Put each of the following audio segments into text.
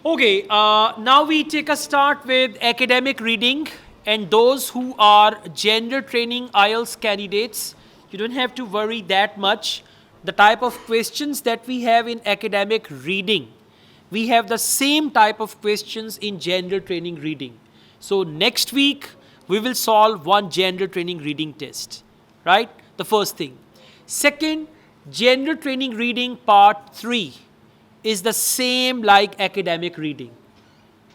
Okay, now we take a start with academic reading, and those who are gender training IELTS candidates, you don't have to worry that much. The type of questions that we have in academic reading, we have the same type of questions in gender training reading. So next week, we will solve one gender training reading test, right? The first thing. Second, gender training reading part 3 is the same like academic reading.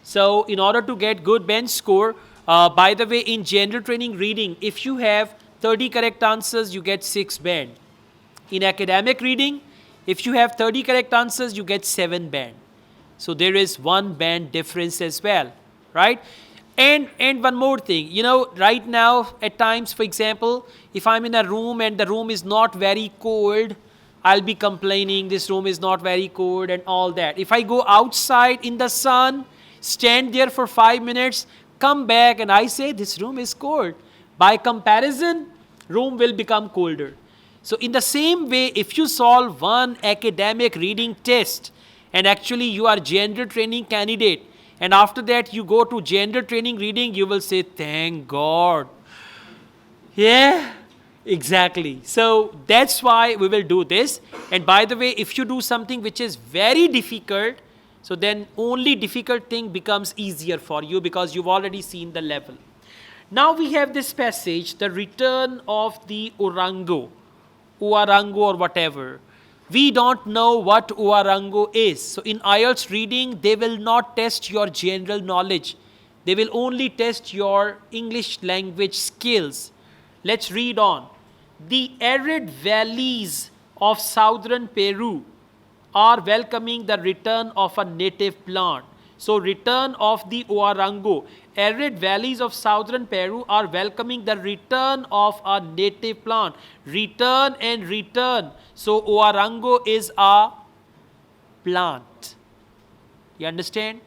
So in order to get good bench score, by the way, in gender training reading, if you have 30 correct answers, you get 6 band. In academic reading, if you have 30 correct answers, you get 7 band. So there is 1 band difference as well, right? And one more thing, right now at times, for example, if I'm in a room and the room is not very cold, I'll be complaining this room is not very cold and all that. If I go outside in the sun, stand there for 5 minutes, come back and I say this room is cold. By comparison, room will become colder. So in the same way, if you solve one academic reading test and actually you are gender training candidate, and after that you go to gender training reading, you will say, thank God. Yeah, exactly. So that's why we will do this. And by the way, if you do something which is very difficult, so then only difficult thing becomes easier for you because you've already seen the level. Now we have this passage, the return of the Uarango or whatever. We don't know what Uarango is. So in IELTS reading, they will not test your general knowledge. They will only test your English language skills. Let's read on. The arid valleys of southern Peru are welcoming the return of a native plant. So return of the Uarango. Arid valleys of southern Peru are welcoming the return of a native plant. Return and return. So Uarango is a plant. You understand?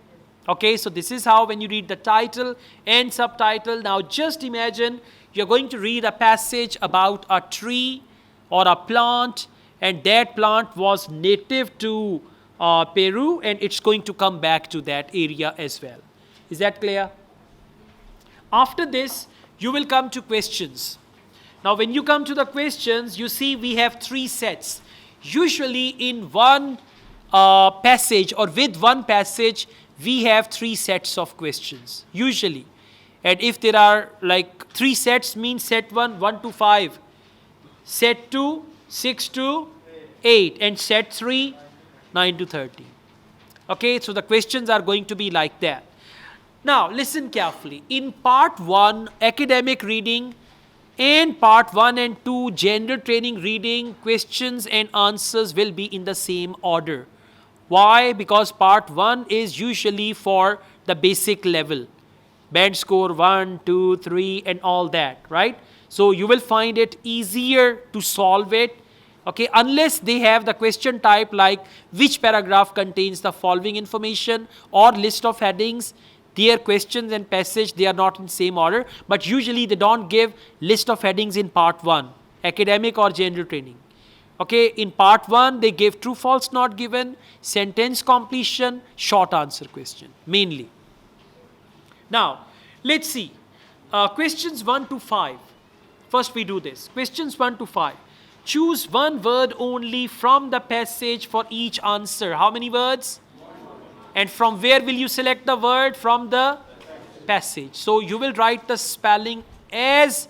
Okay, so this is how when you read the title and subtitle, now just imagine you're going to read a passage about a tree or a plant, and that plant was native to Peru, and it's going to come back to that area as well. Is that clear? After this, you will come to questions. Now, when you come to the questions, you see we have 3 sets. Usually in one passage or with one passage, we have 3 sets of questions, usually. And if there are like 3 sets, means set 1, 1 to 5. Set 2, 6 to 8. And set 3, 9 to 13. Okay, so the questions are going to be like that. Now, listen carefully. In part 1, academic reading, and part 1 and 2, gender training reading, questions and answers will be in the same order. Why? Because part 1 is usually for the basic level. Band score 1, 2, 3 and all that, right? So you will find it easier to solve it, okay, unless they have the question type like which paragraph contains the following information or list of headings. Their questions and passage, they are not in same order, but usually they don't give list of headings in part 1, academic or gender training. Okay, in part 1, they give true, false, not given, sentence completion, short answer question, mainly. Now, let's see. Questions 1 to 5. First we do this. Questions 1 to 5. Choose one word only from the passage for each answer. How many words? And from where will you select the word? From the passage. So you will write the spelling as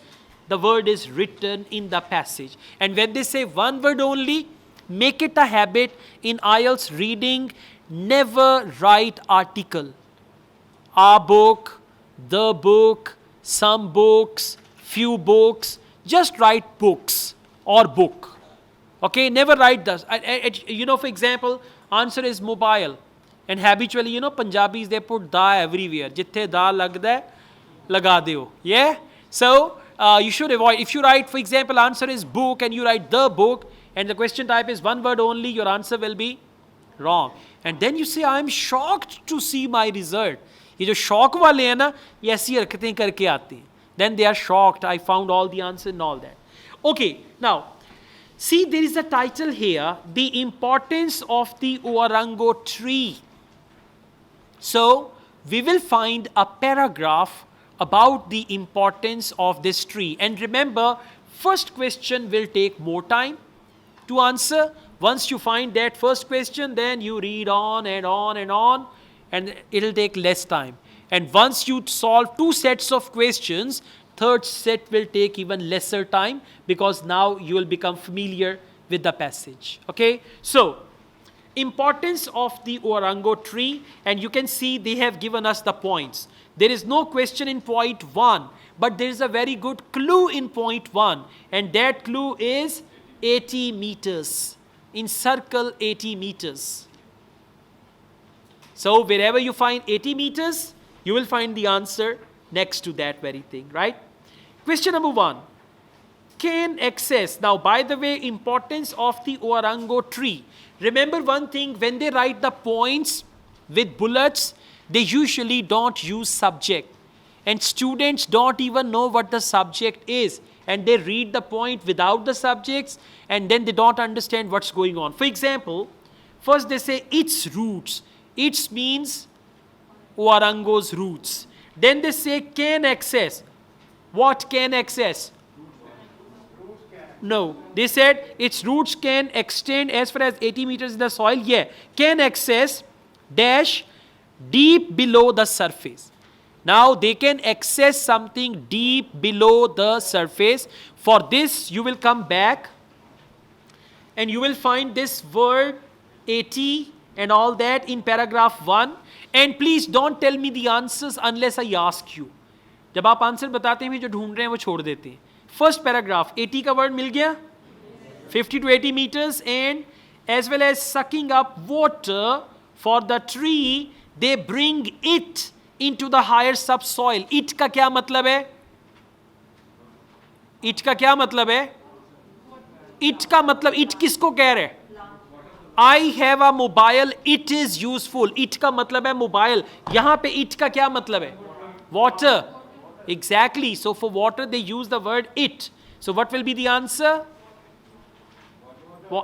the word is written in the passage. And when they say one word only, make it a habit in IELTS reading, never write article. A book, the book, some books, few books. Just write books or book. Okay, never write this. For example, answer is mobile. And habitually, Punjabis, they put da everywhere. Jithe da lagda, laga deo. Yeah? So, you should avoid. If you write, for example, answer is book and you write the book and the question type is one word only, your answer will be wrong. And then you say, I am shocked to see my result. ये जो shock वाले हैं ना, ये ऐसी हरकतें करके आते हैं. Then they are shocked. I found all the answer and all that. Okay, now, see there is a title here, The Importance of the Uarango Tree. So we will find a paragraph about the importance of this tree. And remember, first question will take more time to answer. Once you find that first question, then you read on and on and on, and it'll take less time. And once you solve two sets of questions, third set will take even lesser time, because now you will become familiar with the passage. Okay? So, importance of the Orango tree, and you can see they have given us the points. There is no question in point 1, but there is a very good clue in point 1, and that clue is 80 meters. Encircle 80 meters. So wherever you find 80 meters, you will find the answer next to that very thing, right? Question number 1. Can access. Now, by the way, importance of the Orango tree. Remember one thing, when they write the points with bullets, they usually don't use subject. And students don't even know what the subject is. And they read the point without the subjects, and then they don't understand what's going on. For example, first they say its roots. Its means Orango's roots. Then they say can access. What can access? No. They said its roots can extend as far as 80 meters in the soil. Yeah. Can access dash deep below the surface. Now they can access something deep below the surface. For this, you will come back and you will find this word 80 and all that in paragraph 1. And please don't tell me the answers unless I ask you. जब आप answer बताते हैं, जो ढूंढ रहे हैं वो छोड़ देते हैं. First paragraph, 80 का word मिल गया, 50 to 80 meters, and as well as sucking up water for the tree, they bring it into the higher subsoil. It का क्या मतलब है? It का क्या मतलब है? It का मतलब it किसको कह रहे? I have a mobile, it is useful. It का मतलब है mobile. यहाँ पे it का क्या मतलब है? Water. Exactly. So for water they use the word it. So what will be the answer?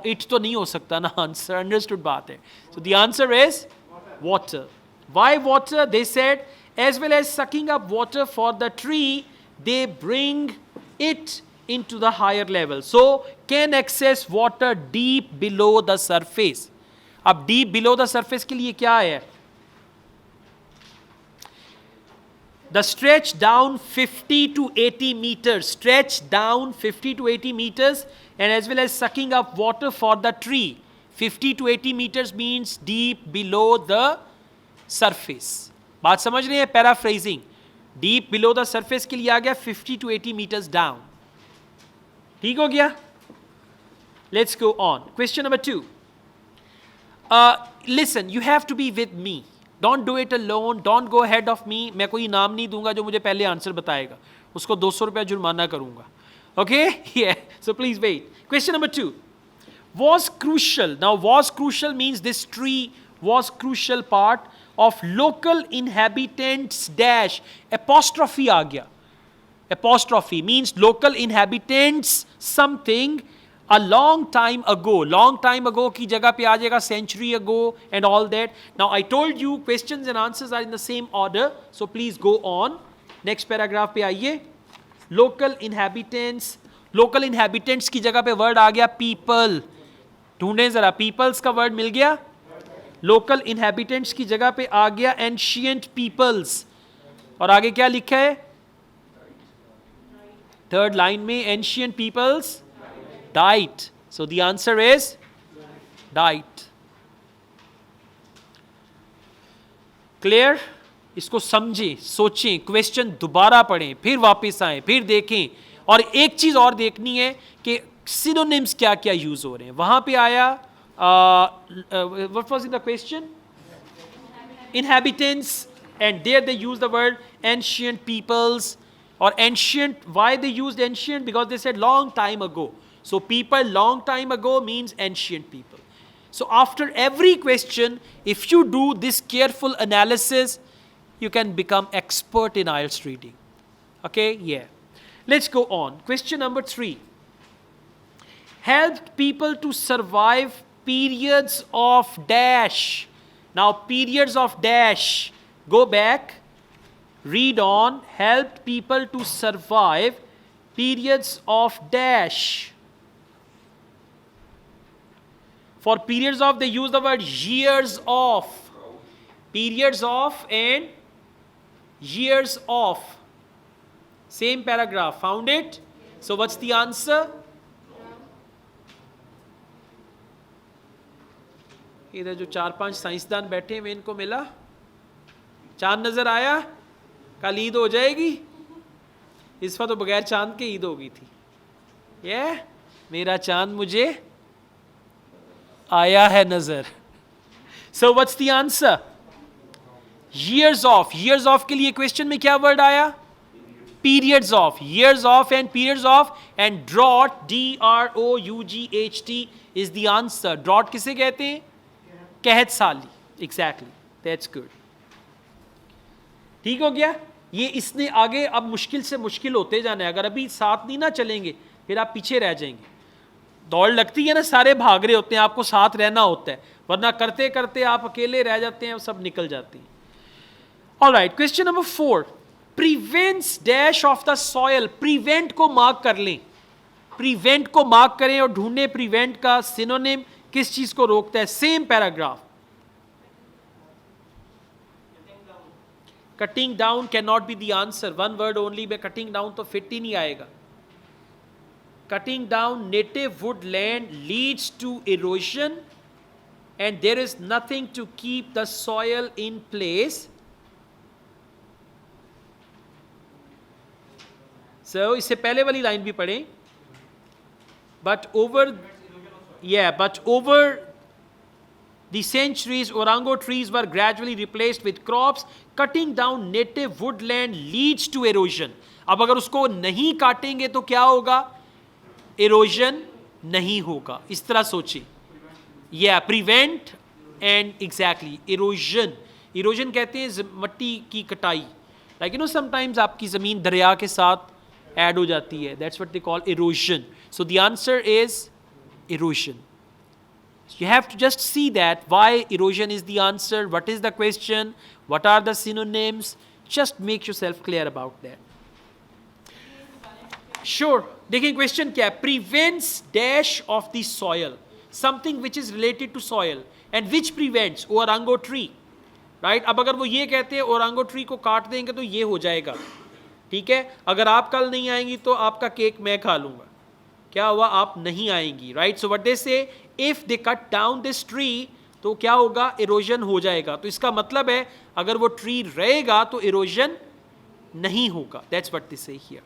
It तो नहीं हो सकता ना answer. Understood बात है. So the answer is water. Why water? They said, as well as sucking up water for the tree, they bring it into the higher level. So, can access water deep below the surface. अब deep below the surface के लिए क्या है? The stretch down 50 to 80 meters. Stretch down 50 to 80 meters, and as well as sucking up water for the tree. 50 to 80 meters means deep below the surface. बात समझ रहे हैं? Paraphrasing. Deep below the surface के लिए आ गया 50 to 80 meters down. ठीक हो गया? Let's go on. Question number 2. Listen, you have to be with me. Don't do it alone. Don't go ahead of me. मैं कोई नाम नहीं दूंगा जो मुझे पहले आंसर बताएगा. उसको 200 रुपया जुर्माना करूंगा. Okay? Yeah. So please wait. Question number 2. Was crucial. Now, was crucial means this tree was crucial part of local inhabitants dash. Apostrophe आ गया. Apostrophe means local inhabitants something a long time ago. Long time ago की जगह पे आ जाएगा century ago and all that. Now I told you questions and answers are in the same order. So please go on. Next paragraph पे आइए. Local inhabitants. Local inhabitants की जगह पे word आ गया people. ढूंढें जरा. Peoples का word मिल गया. Local inhabitants की जगह पे आ गया ancient peoples. और आगे क्या लिखा है? Third line में ancient peoples died. So the answer is died. Clear? इसको समझें, सोचें, क्वेश्चन दोबारा पढ़ें, फिर वापस आएं, फिर देखें. और एक चीज और देखनी है कि synonyms क्या क्या यूज हो रहे हैं. वहां पे आया what was in the question? Inhabitants, and there they use the word ancient peoples. Or ancient, why they used ancient? Because they said long time ago. So people long time ago means ancient people. So after every question, if you do this careful analysis, you can become expert in IELTS reading. Okay, yeah. Let's go on. Question number 3. Helped people to survive periods of dash. Now, periods of dash, go back, read on, helped people to survive periods of dash. For periods of, they use the word years of. Periods of and years of. Same paragraph. Found it? So what's the answer? इधर जो 4-5 साइंसदान बैठे हैं इनको मिला, चांद नजर आया, कल ईद हो जाएगी, इस बार तो बगैर चांद के ईद हो गई थी। ये मेरा चांद मुझे आया है नजर। So what's the answer? years of. years of के लिए क्वेश्चन में क्या वर्ड आया? periods of. years of and periods of, and drought, D-R-O-U-G-H-T is the answer. drought किसे कहते हैं? कहत साली। exactly, that's good. ठीक हो गया? ये इसने आगे अब मुश्किल से मुश्किल होते जाना है। अगर अभी साथ नहीं ना चलेंगे फिर आप पीछे रह जाएंगे। दौड़ लगती है ना, सारे भाग रहे होते हैं, आपको साथ रहना होता है, वरना करते करते आप अकेले रह जाते हैं और सब निकल जाती हैं। Alright, question number 4, prevents dash of the soil. Prevent को मार्क कर लें, प्रिवेंट को मार्क करें और ढूंढें प्रिवेंट का सिनोनिम किस चीज को रोकता है। Same paragraph. Cutting down can not be the answer, one word only में कटिंग डाउन तो फिट ही नहीं आएगा। Cutting down native woodland leads to erosion and there is nothing to keep the soil in place. So इससे पहले वाली line भी पढ़ें। But over the centuries, orango trees were gradually replaced with crops. Cutting down native woodland leads to erosion. अब अगर उसको नहीं काटेंगे तो क्या होगा? इरोजन नहीं होगा। इस तरह सोचिए। Prevent and exactly erosion. Erosion कहते हैं मिट्टी की कटाई। लाइक यू नो समटाइम्स आपकी ज़मीन दरिया के साथ ऐड हो जाती है, that's what they call erosion. So the answer is erosion. You have to just see that why erosion is the answer, what is the question, what are the synonyms. Just make yourself clear about that. Sure. देखिए question क्या है? Prevents dash of the soil, something which is related to soil and which prevents orango tree, right. अब अगर वो ये कहते हैं ओरांगो tree को काट देंगे तो ये हो जाएगा, ठीक है। अगर आप कल नहीं आएंगी तो आपका केक मैं खा लूंगा। क्या हुआ? आप नहीं आएंगी, right. So what they say, if they cut down this tree तो क्या होगा? इरोजन हो जाएगा। तो इसका मतलब है अगर वो ट्री रहेगा तो इरोजन नहीं होगा। दैट्स व्हाट दे से here.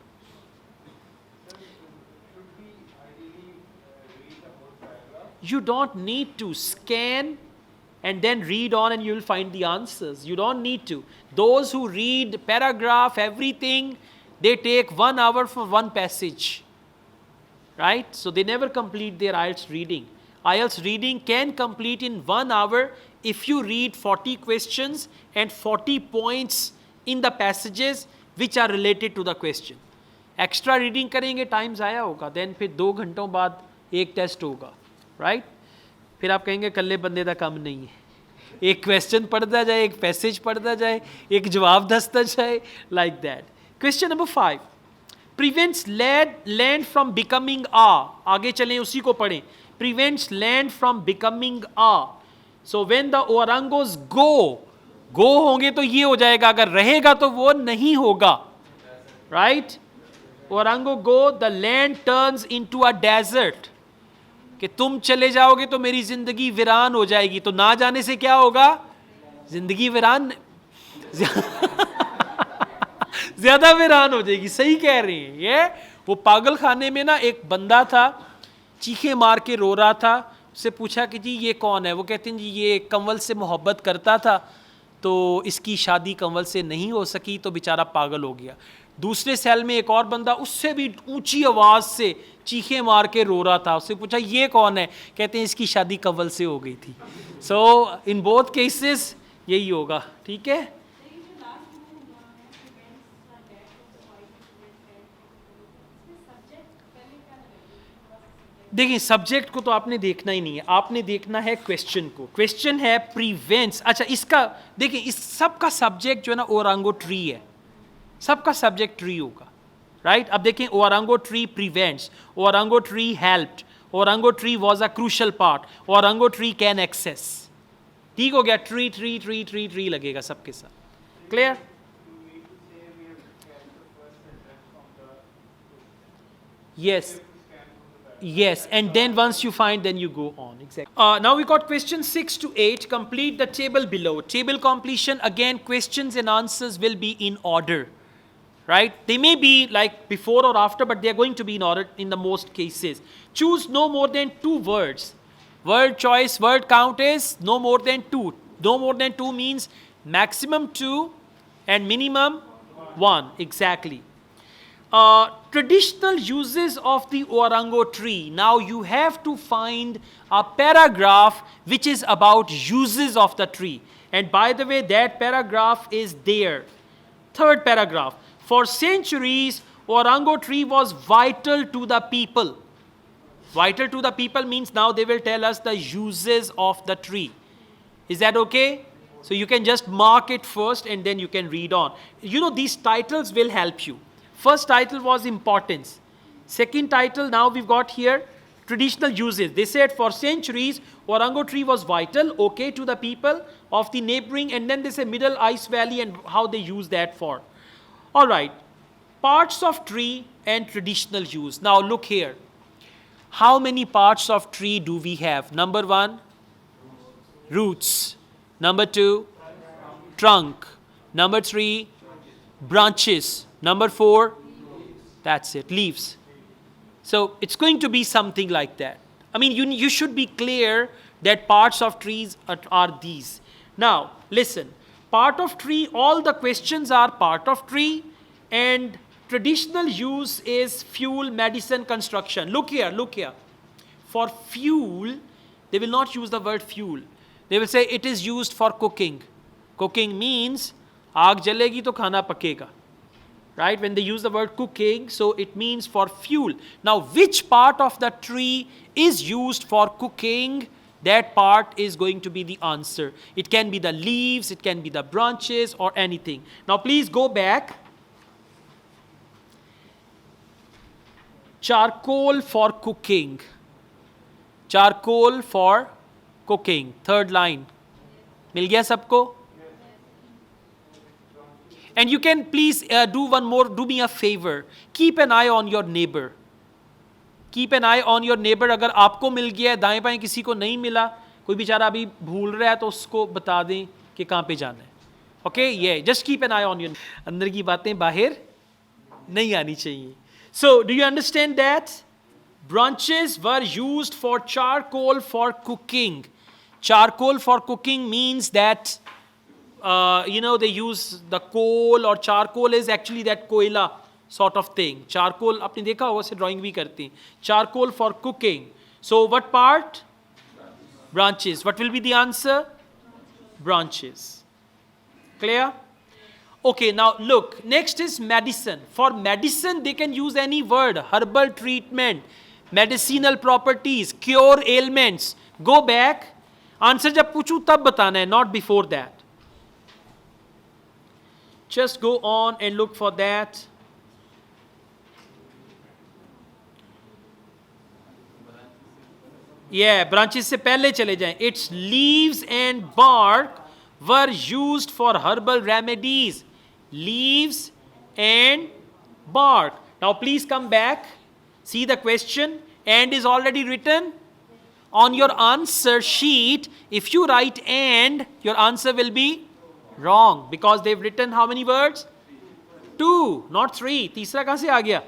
You don't need to scan and then read on and you'll find the answers. You don't need to. Those who read paragraph, everything, they take 1 hour for one passage, right? So they never complete their IELTS reading. IELTS reading can complete in 1 hour if you read 40 questions and 40 points in the passages which are related to the question. Extra reading करेंगे, time ज़ाया होगा, then फिर 2 घंटों बाद एक test होगा, right. फिर आप कहेंगे कल्ले बंदे का काम नहीं है, एक क्वेश्चन पढ़ता जाए, एक पैसेज पढ़ता जाए, एक जवाब दसता जाए, like that. Question number 5, prevents land from becoming a. आगे चलें, उसी को पढ़ें। Prevents land from becoming a. So when the orangos go होंगे तो ये हो जाएगा, अगर रहेगा तो वो नहीं होगा, right. Orango go, the land turns into a desert. कि तुम चले जाओगे तो मेरी जिंदगी वीरान हो जाएगी, तो ना जाने से क्या होगा? जिंदगी वीरान ज्यादा वीरान हो जाएगी। सही कह रही हैं ये। वो पागल खाने में ना एक बंदा था, चीखे मार के रो रहा था। उससे पूछा कि जी ये कौन है? वो कहते हैं जी ये कंवल से मोहब्बत करता था, तो इसकी शादी कंवल से नहीं हो सकी तो बेचारा पागल हो गया। दूसरे सेल में एक और बंदा उससे भी ऊंची आवाज से चीखे मार के रो रहा था। उससे पूछा ये कौन है? कहते हैं इसकी शादी कंवल से हो गई थी। सो इन बोथ केसेस यही होगा, ठीक है। देखिए सब्जेक्ट को तो आपने देखना ही नहीं है, आपने देखना है क्वेश्चन को. क्वेश्चन है प्रिवेंट्स. अच्छा इसका देखिए, इस सब का सब्जेक्ट जो है ना ओरांगो ट्री है, सबका सब्जेक्ट ट्री होगा, राइट. अब देखें orango tree prevents, orango tree helped, orango tree was a crucial part, orango tree can access. ठीक हो गया, tree tree tree tree tree लगेगा सबके साथ. Clear? Yes. Yes, and then once you find, then you go on. Exactly. Now we got questions 6 to 8. Complete the table below. Table completion, again, questions and answers will be in order. Right? They may be like before or after, but they are going to be in order in the most cases. Choose no more than 2 words. Word choice, word count is no more than 2. No more than 2 means maximum 2 and minimum 1. Exactly. Traditional uses of the orango tree. Now you have to find a paragraph which is about uses of the tree. And by the way, that paragraph is there. Third paragraph. For centuries, orango tree was vital to the people. Vital to the people means now they will tell us the uses of the tree. Is that okay? So you can just mark it first and then you can read on. You know, these titles will help you. First title was importance. Second title, now we've got here traditional uses. They said for centuries, orango tree was vital, okay, to the people of the neighboring, and then they say Middle Ice Valley and how they use that for. All right, parts of tree and traditional use. Now look here. How many parts of tree do we have? Number 1, roots. Number 2, trunk. Number 3, branches. Number 4, that's it, leaves. So it's going to be something like that. I mean, you should be clear that parts of trees are these. Now, listen, part of tree, all the questions are part of tree, and traditional use is fuel, medicine, construction. Look here, look here. For fuel, they will not use the word fuel. They will say it is used for cooking. Cooking means, aag jalegi to khana pakega. Right? When they use the word cooking, so it means for fuel. Now, which part of the tree is used for cooking? That part is going to be the answer. It can be the leaves, it can be the branches, or anything. Now, please go back. Charcoal for cooking. Charcoal for cooking. Third line. Mil gaya sabko? And you can please do one more, do me a favor. Keep an eye on your neighbor. Keep an eye on your neighbor. अगर आपको मिल गया है, दाएं बाएं किसी को नहीं मिला, कोई बेचारा अभी भूल रहा है तो उसको बता दें कि कहाँ पे जाना है. Okay? Yeah, just keep an eye on your. अंदर की बातें बाहर नहीं आनी चाहिए. So, do you understand that? Branches were used for charcoal for cooking. Charcoal for cooking means that they use the coal, or charcoal is actually that koila sort of thing. Charcoal, आपने देखा होगा से drawing भी करते हैं. Charcoal for cooking. So what part? Branches. What will be the answer? Branches. Clear? Okay, now look, next is medicine. For medicine, they can use any word. Herbal treatment, medicinal properties, cure ailments. Go back. Answer जब पूछूं तब बताना है, not before that. Just go on and look for that. Yeah, branches से पहले चले जाएं. Its leaves and bark were used for herbal remedies. Leaves and bark. Now please come back. See the question. And is already written. On your answer sheet, if you write and, your answer will be wrong, because they've written how many words? 2, not 3. तीसरा कहाँ से आ गया?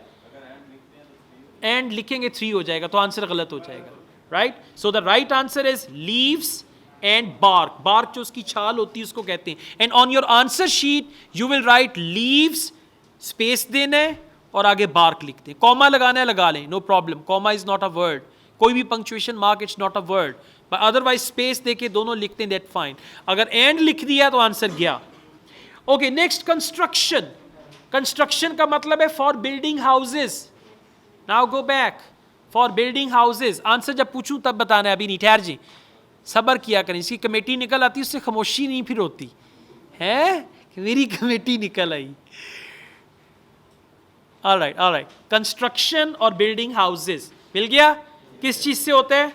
And लिखेंगे 3 हो जाएगा, तो answer गलत हो जाएगा. Right? So the right answer is leaves and bark. Bark जो उसकी छाल होती है उसको कहते हैं. And on your answer sheet, you will write leaves, space देना है और आगे bark लिखते हैं. Comma लगाना है लगा लें, no problem. Comma is not a word. कोई भी punctuation mark, it's not a word. But otherwise space देके दोनों लिखते हैं, that fine. अगर and लिख दिया तो आंसर गया. Okay, next construction. Construction का मतलब है for building houses. Now go back. For building houses. Answer जब पूछूं तब बताना है, अभी नहीं, ठहर जी, सब्र किया करें। इसकी कमेटी निकल आती है, उससे खामोशी नहीं फिर होती है, मेरी कमेटी निकल आई। ऑलराइट ऑलराइट, कंस्ट्रक्शन और बिल्डिंग हाउसेज मिल गया। किस चीज से होता है?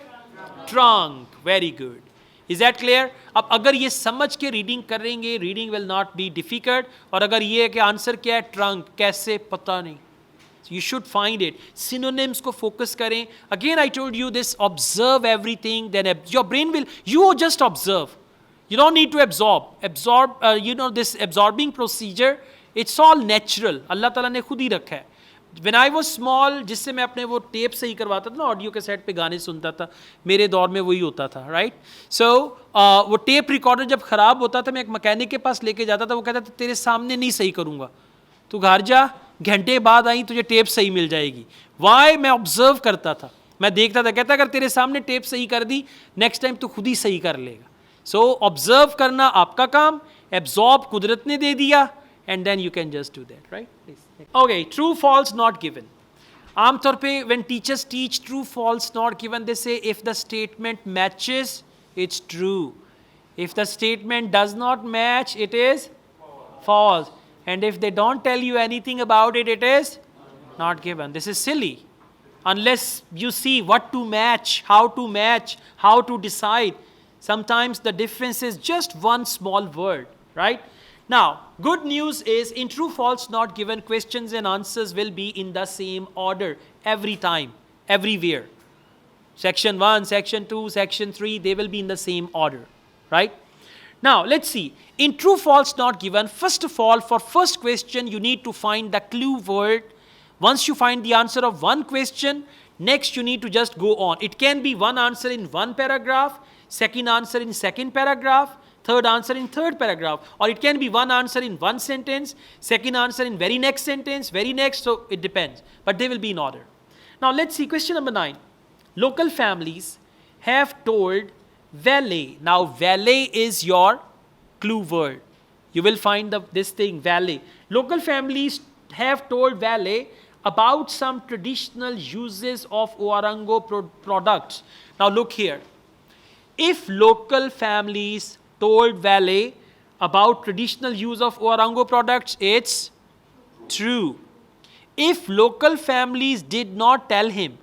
Trunk. Very good, is that clear? अब अगर ये समझ के रीडिंग करेंगे, reading will not be difficult. और अगर ये है कि आंसर क्या है, ट्रंक, कैसे पता नहीं, you should find it. Synonyms को focus करें. Again I told you this, observe everything, then your brain will, you just observe. You don't need to absorb, this absorbing procedure, it's all natural. अल्लाह ताला ने खुद ही रखा है. When I was small, जिससे मैं अपने वो टेप सही करवाता था ना, ऑडियो के सेट पे गाने सुनता था, मेरे दौर में वही होता था, राइट? सो वो टेप रिकॉर्डर जब ख़राब होता था, मैं एक मैकेनिक के पास लेके जाता था, वो कहता था तेरे सामने नहीं सही करूँगा, तू घर जा, घंटे बाद आई तुझे टेप सही मिल जाएगी। वाई? मैं ऑब्जर्व करता था, मैं देखता था, कहता अगर तेरे सामने टेप सही कर दी, नेक्स्ट टाइम तू खुद ही सही कर लेगा। सो ऑब्जर्व करना आपका काम, एब्जॉर्ब कुदरत ने दे दिया, and then you can just do that, right? Okay, true false not given. आमतौर पे when teachers teach true false not given, they say if the statement matches it's true, if the statement does not match it is false, and if they don't tell you anything about it, it is not given. This is silly unless you see what to match, how to decide. Sometimes the difference is just one small word, right? Now, good news is in true false not given, questions and answers will be in the same order every time, everywhere. Section 1, section 2, section 3, they will be in the same order, right? Now, let's see. In true false not given, first of all, for first question, you need to find the clue word. Once you find the answer of one question, next you need to just go on. It can be one answer in one paragraph, second answer in second paragraph, third answer in third paragraph, or it can be one answer in one sentence, second answer in very next sentence, very next, so it depends. But they will be in order. Now, let's see question number 9. Local families have told valet. Now, valet is your clue word. You will find this thing, valet. Local families have told valet about some traditional uses of Owarango products. Now, look here. If local families told valet about traditional use of Owarango products, it's true. If local families did not tell him,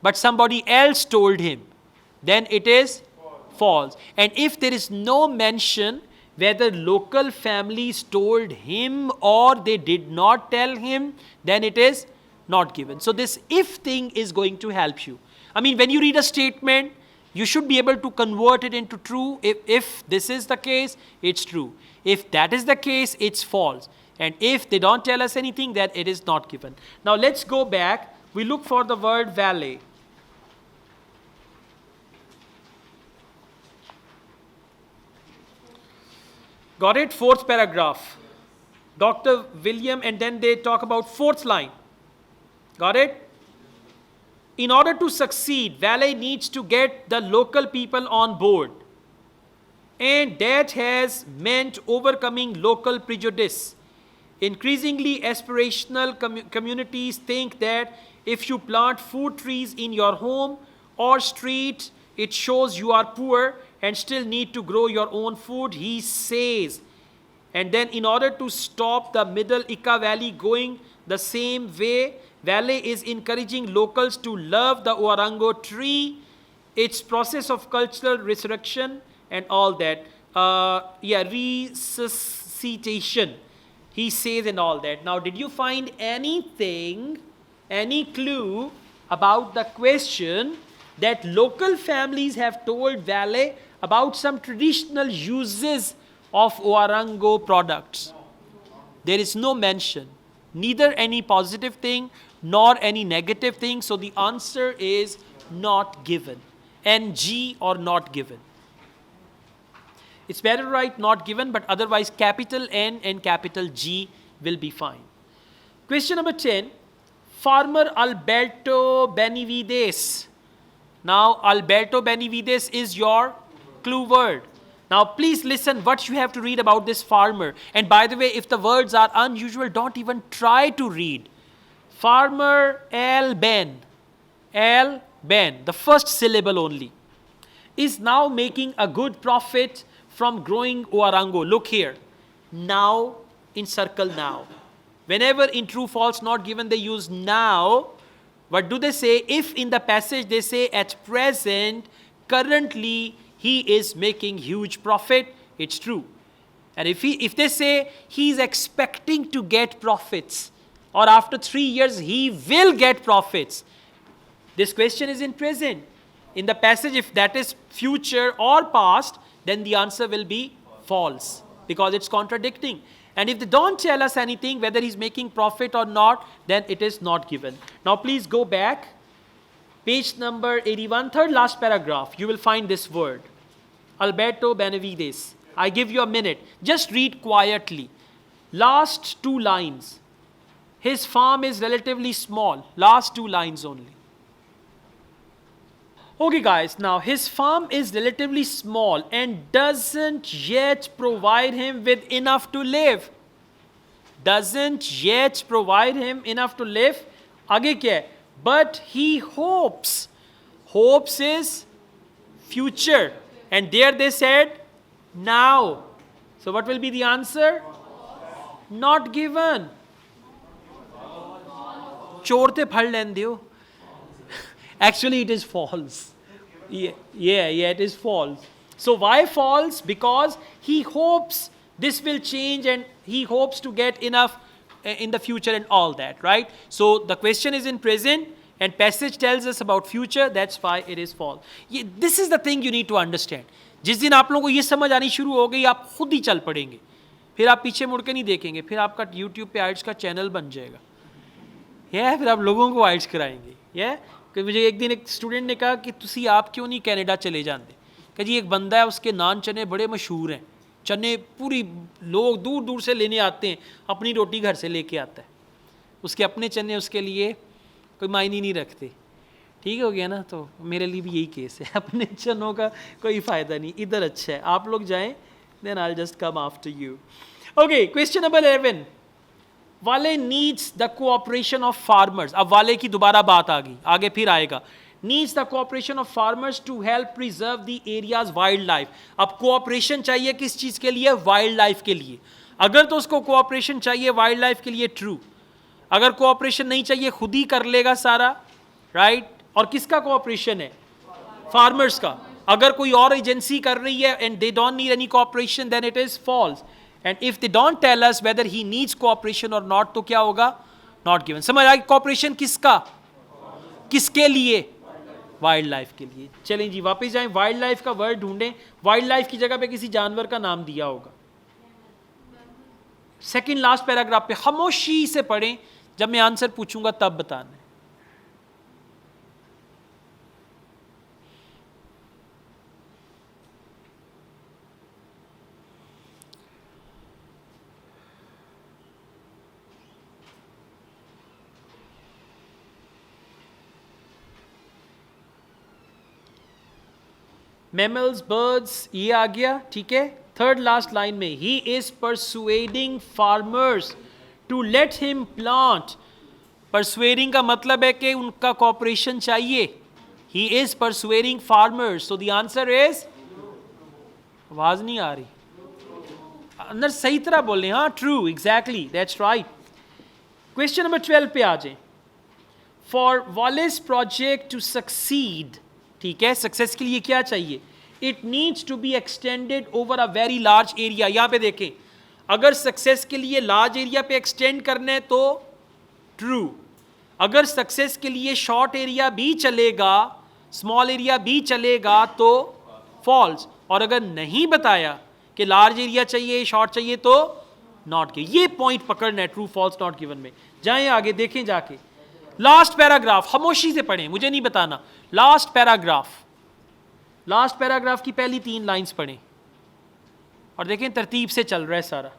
but somebody else told him, then it is false. And if there is no mention whether local families told him or they did not tell him, then it is not given. So this if thing is going to help you. I mean, when you read a statement, you should be able to convert it into true. If this is the case, it's true. If that is the case, it's false. And if they don't tell us anything, then it is not given. Now let's go back. We look for the word valet. Got it? Fourth paragraph. Dr. William, and then they talk about fourth line. Got it? In order to succeed, valet needs to get the local people on board. And that has meant overcoming local prejudice. Increasingly aspirational communities think that if you plant fruit trees in your home or street, it shows you are poor and still need to grow your own food, he says. And then in order to stop the middle Ika Valley going the same way, Valet is encouraging locals to love the Owarango tree, its process of cultural resurrection and all that. Resuscitation, he says, and all that. Now, did you find anything, any clue about the question that local families have told Valet about some traditional uses of Owarango products? There is no mention, neither any positive thing nor any negative thing. So the answer is not given. NG or not given. It's better to write not given, but otherwise capital N and capital G will be fine. Question number 10. Farmer Alberto Benavides. Now, Alberto Benavides is your clue word. Now, please listen what you have to read about this farmer. And by the way, if the words are unusual, don't even try to read. Farmer Al Ben, the first syllable only, is now making a good profit from growing Oarango. Look here. Now, encircle now. Whenever in true false not given they use now, what do they say? If in the passage they say at present, currently he is making huge profit, it's true. And if they say he is expecting to get profits, or after 3 years he will get profits, this question is in present. In the passage, if that is future or past, then the answer will be false because it's contradicting. And if they don't tell us anything, whether he's making profit or not, then it is not given. Now please go back. Page number 81, third last paragraph. You will find this word. Alberto Benavides. I give you a minute. Just read quietly. Last 2 lines. His farm is relatively small. Last 2 lines only. Okay guys, now his farm is relatively small and doesn't yet provide him with enough to live. Doesn't yet provide him enough to live. आगे क्या है? But he hopes. Hopes is future. And there they said now. So what will be the answer? Not given. चोरते फल लेन दियो. Actually, it is false. Yeah, it is false. So why false? Because he hopes this will change and he hopes to get enough in the future and all that, right? So the question is in present and passage tells us about future. That's why it is false. This is the thing you need to understand. जिस दिन आप लोगों को ये समझ आनी शुरू हो गई, आप खुद ही चल पड़ेंगे. फिर आप पीछे मुड़ के नहीं देखेंगे. फिर आपका YouTube पे IELTS का चैनल बन जाएगा. फिर आप लोगों को IELTS कराएंगे. कि मुझे एक दिन एक स्टूडेंट ने कहा कि तुसी आप क्यों नहीं कनाडा चले जाते? कि जी एक बंदा है, उसके नान चने बड़े मशहूर हैं. चने पूरी लोग दूर दूर से लेने आते हैं, अपनी रोटी घर से लेके आता है. उसके अपने चने उसके लिए कोई मायने नहीं रखते. ठीक हो गया ना? तो मेरे लिए भी यही केस है. अपने चनों का कोई फ़ायदा नहीं. इधर अच्छा है, आप लोग जाएं, then I will just come after you. Okay, question number 11. वाले needs the cooperation of farmers. अब वाले की दोबारा बात आ गई, आगे फिर आएगा. Needs the cooperation of farmers to help preserve the area's wild life. अब कोऑपरेशन चाहिए किस चीज़ के लिए? वाइल्ड लाइफ के लिए. अगर तो उसको कोऑपरेशन चाहिए वाइल्ड लाइफ के लिए, ट्रू. अगर कोऑपरेशन नहीं चाहिए, खुद ही कर लेगा सारा, राइट? और किसका कोऑपरेशन है? फार्मर्स का. अगर कोई और एजेंसी कर रही है and they don't need any cooperation, then it is false. And if they don't tell us whether he needs cooperation or not, तो क्या होगा? Not given. समझ आएगी? कॉपरेशन किसका? किसके लिए? वाइल्ड लाइफ के लिए. चलें जी, वापस जाएं. वाइल्ड लाइफ का वर्ड ढूंढें. वाइल्ड लाइफ की जगह पे किसी जानवर का नाम दिया होगा. सेकंड लास्ट पैराग्राफ पे खामोशी से पढ़ें. जब मैं आंसर पूछूंगा तब बताना है. मैमल्स, बर्ड्स, ये आ गया. ठीक है. थर्ड लास्ट लाइन में he is persuading farmers to let him plant. Persuading का मतलब है कि उनका कॉपरेशन चाहिए. He is persuading farmers. So the answer is, आवाज नहीं आ रही, अंदर सही तरह बोले. हाँ, true, exactly, that's right. Question number 12 पे आ जाए. For Wallace project to succeed. ठीक है, सक्सेस के लिए क्या चाहिए? It needs to be extended over a very large area. यहां पे देखें, अगर सक्सेस के लिए लार्ज एरिया पे एक्सटेंड करना है तो ट्रू. अगर सक्सेस के लिए शॉर्ट एरिया भी चलेगा, स्मॉल एरिया भी चलेगा, तो फॉल्स. और अगर नहीं बताया कि लार्ज एरिया चाहिए, शॉर्ट चाहिए, तो नॉट गिवन. ये पॉइंट पकड़ना है ट्रू फॉल्स नॉट गिवन में. जाएं आगे, देखें जाके. लास्ट पैराग्राफ खामोशी से पढ़ें, मुझे नहीं बताना. लास्ट पैराग्राफ की पहली 3 लाइंस पढ़ें और देखें तरतीब से चल रहा है सारा.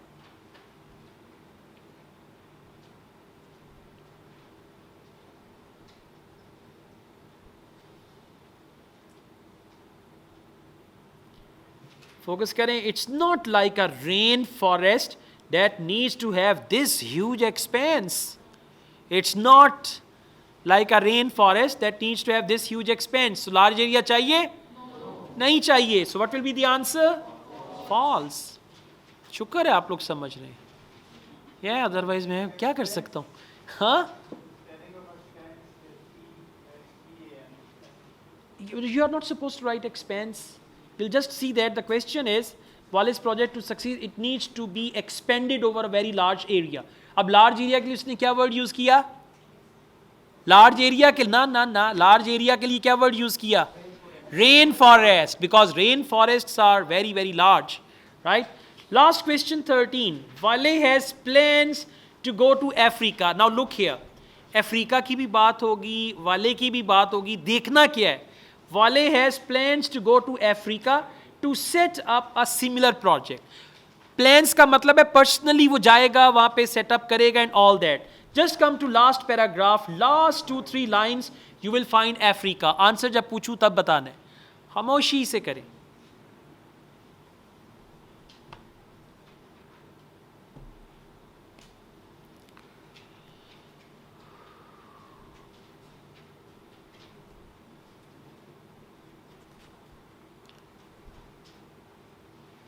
फोकस करें. It's not like a rain forest that needs to have this huge expense. It's not like a rain forest that needs to have this huge expanse. So large area चाहिए? नहीं चाहिए. So what will be the answer? False. शुक्र है आप लोग समझ रहे हैं. Yeah, otherwise मैं क्या कर सकता हूँ? हाँ? You are not supposed to write expense. We'll just see that the question is, Wallace project to succeed, it needs to be expanded over a very large area. अब large area के लिए उसने क्या word use किया? Large area के ना large area के लिए क्या word use किया? Rainforest, because rainforests are very very large, right? Last question 13. Wale has plans to go to Africa. Now look here. Africa की भी बात होगी, वाले की भी बात होगी. देखना क्या है? Wale has plans to go to Africa to set up a similar project. Plans का मतलब है personally वो जाएगा, वहाँ पे set up करेगा and all that. Just come to last paragraph, last 2-3 lines, you will find Africa. Answer जब पूछूं तब बताना है. खामोशी से करें.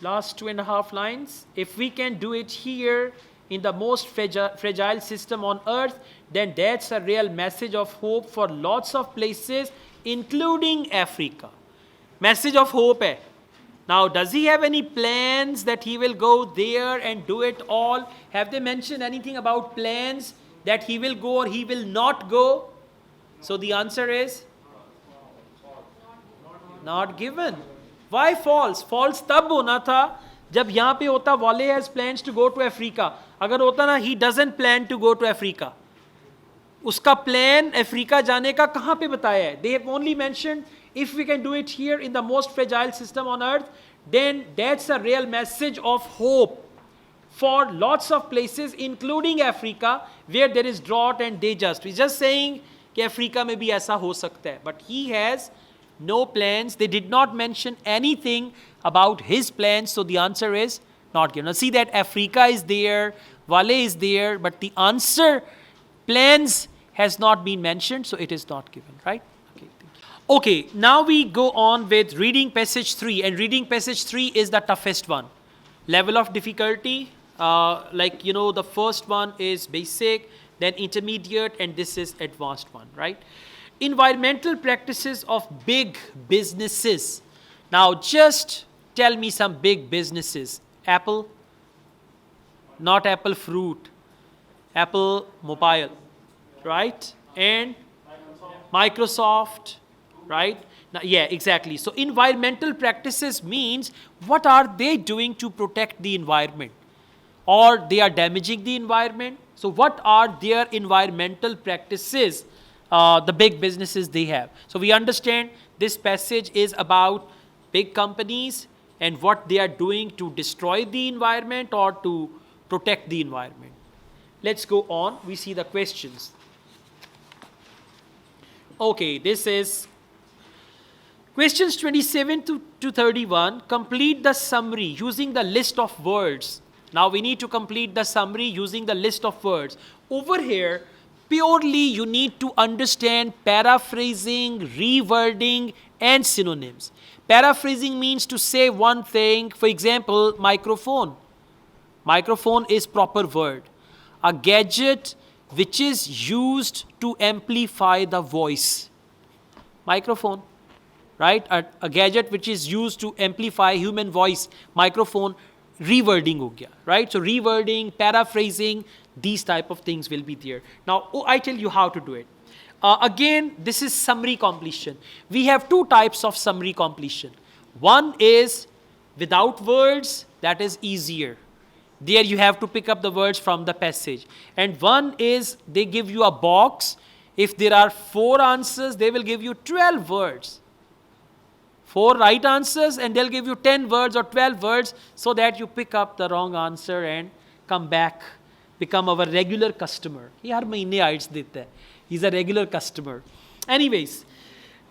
Last 2.5 lines. If we can do it here in the most fragile system on earth, then that's a real message of hope for lots of places, including Africa. Message of hope hai. Now, does he have any plans that he will go there and do it all? Have they mentioned anything about plans that he will go or he will not go? So the answer is not given. Why false? False तब होना था जब यहाँ पे होता Wale has plans to go to Africa. अगर होता ना he doesn't plan to go to Africa. उसका plan अफ्रीका जाने का कहाँ पे बताया है? They have only mentioned if we can do it here in the most fragile system on earth, then that's a real message of hope for lots of places, including Africa, where there is drought and they just. He's just saying कि Africa में भी ऐसा हो सकता है. But he has no plans. They did not mention anything about his plans, so the answer is not given. Now see that Africa is there, Wale is there, but the answer, plans, has not been mentioned, so it is not given, right? Okay, thank you. Okay, now we go on with reading passage 3, and reading passage 3 is the toughest one. Level of difficulty, the first one is basic, then intermediate, and this is advanced one, right? Environmental practices of big businesses. Now just tell me some big businesses. Apple, not Apple fruit, Apple mobile, right? And Microsoft, right? Now, yeah, exactly. So environmental practices means what are they doing to protect the environment? Or they are damaging the environment. So what are their environmental practices? The big businesses they have. So we understand this passage is about big companies and what they are doing to destroy the environment or to protect the environment. Let's go on. We see the questions. Okay, this is questions 27 to 31. Complete the summary using the list of words. Now we need to complete the summary using the list of words. Over here, purely you need to understand paraphrasing, rewording, and synonyms. Paraphrasing means to say one thing. For example, microphone. Microphone is proper word. A gadget which is used to amplify the voice. Microphone, right? A gadget which is used to amplify human voice. Microphone. Rewording ho gaya, right? So rewording, paraphrasing, these type of things will be there. Now, I tell you how to do it. Again, this is summary completion. We have two types of summary completion. One is without words, that is easier. There you have to pick up the words from the passage. And one is they give you a box. If there are 4 answers, they will give you 12 words. 4 right answers and they'll give you 10 words or 12 words so that you pick up the wrong answer and come back, become our regular customer. He har mahine IELTS deta hai. He's a regular customer. Anyways,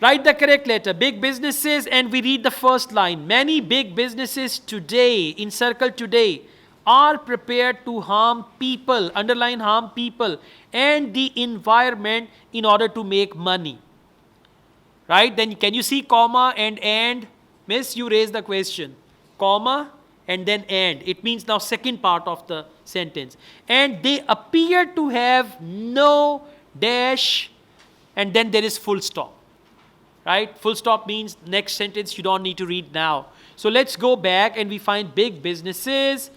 write the correct letter. Big businesses, and we read the first line. Many big businesses today, encircle today, are prepared to harm people, underline harm people, and the environment in order to make money. Right? Then can you see comma and? Miss, you raise the question. Comma and then and. It means now second part of the sentence. And they appear to have no dash, and then there is full stop. Right? Full stop means next sentence you don't need to read now. So let's go back and we find big businesses.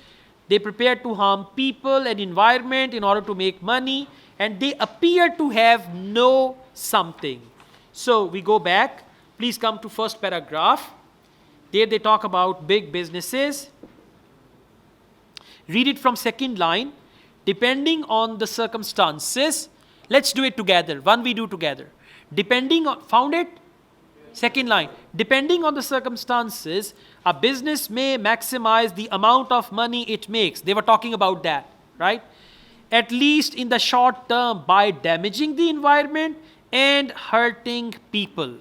They prepare to harm people and environment in order to make money, and they appear to have no something. So we go back. Please come to first paragraph. There they talk about big businesses. Read it from second line. Depending on the circumstances, let's do it together. One we do together. Depending on, found it? Second line. Depending on the circumstances, a business may maximize the amount of money it makes. They were talking about that, right? At least in the short term, by damaging the environment and hurting people.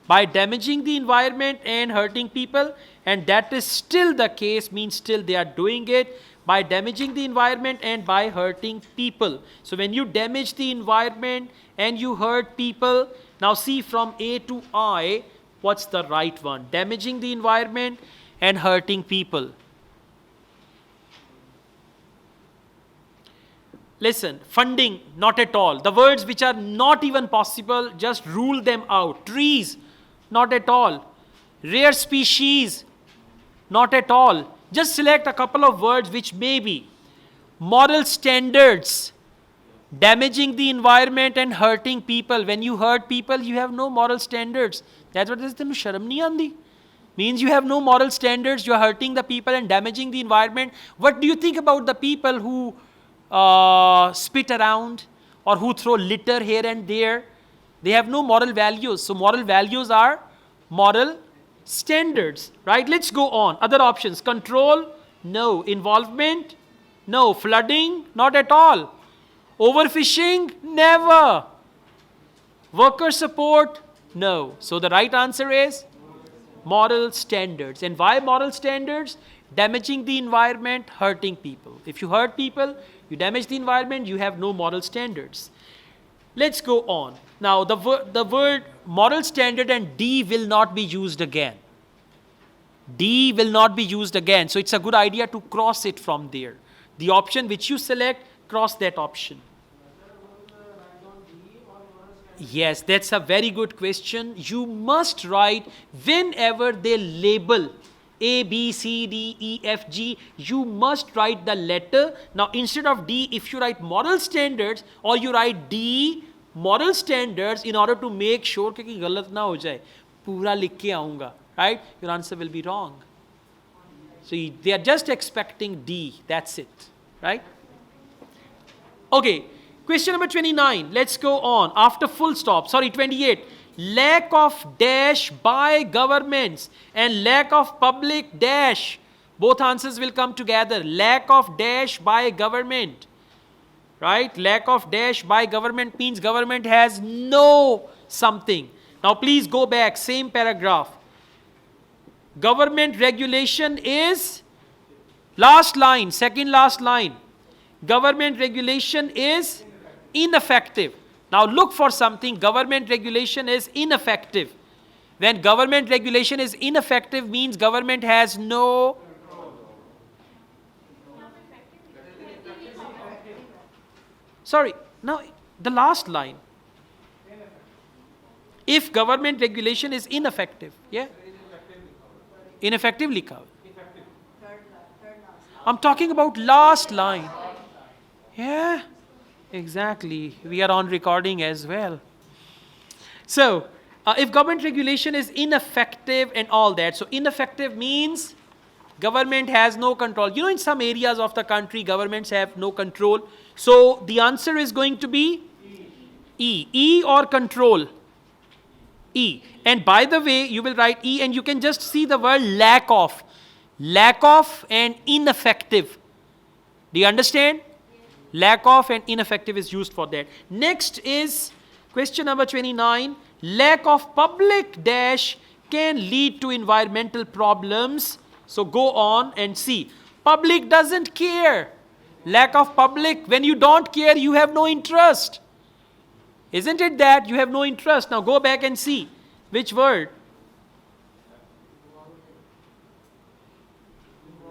By damaging the environment and hurting people, and that is still the case, means still they are doing it, by damaging the environment and by hurting people. So when you damage the environment and you hurt people, now see from A to I, what's the right one? Damaging the environment and hurting people. Listen, funding, not at all. The words which are not even possible, just rule them out. Trees, not at all. Rare species, not at all. Just select a couple of words which may be. Moral standards, damaging the environment and hurting people. When you hurt people, you have no moral standards. That's what it is. Sharam nahi aandi. Means you have no moral standards, you are hurting the people and damaging the environment. What do you think about the people who spit around or who throw litter here and there? They have no moral values. So moral values are moral standards, right? Let's go on. Other options. Control, no. Involvement, no. Flooding, not at all. Overfishing, never. Worker support, no. So the right answer is moral standards. And why moral standards? Damaging the environment, hurting people. If you hurt people, you damage the environment, you have no moral standards. Let's go on. Now, the word moral standard and D will not be used again. D will not be used again. So it's a good idea to cross it from there. The option which you select, cross that option. Yes, that's a very good question. You must write whenever they label A, B, C, D, E, F, G, you must write the letter. Now, instead of D, if you write moral standards or you write D, moral standards, in order to make sure कि गलत ना हो जाए, पूरा लिख के आऊँगा, right? Your answer will be wrong. So they are just expecting D. That's it, right? Okay. Question number 29. Let's go on. After full stop. Sorry, 28. Lack of dash by governments and lack of public dash. Both answers will come together. Lack of dash by government. Right? Lack of dash by government means government has no something. Now please go back. Same paragraph. Government regulation is last line. Second last line. Government regulation is ineffective. Now look for something. Government regulation is ineffective. When government regulation is ineffective means government has no. Sorry, now the last line. If government regulation is ineffective, yeah? Ineffective likha. I'm talking about last line. Yeah, exactly. We are on recording as well. So, if government regulation is ineffective and all that, so ineffective means government has no control. You know, in some areas of the country, governments have no control. So, the answer is going to be E. E or control? E. And by the way, you will write E and you can just see the word lack of. Lack of and ineffective. Do you understand? Lack of and ineffective is used for that. Next is question number 29. Lack of public dash can lead to environmental problems. So go on and see. Public doesn't care. Lack of public. When you don't care, you have no interest. Isn't it that you have no interest? Now go back and see which word.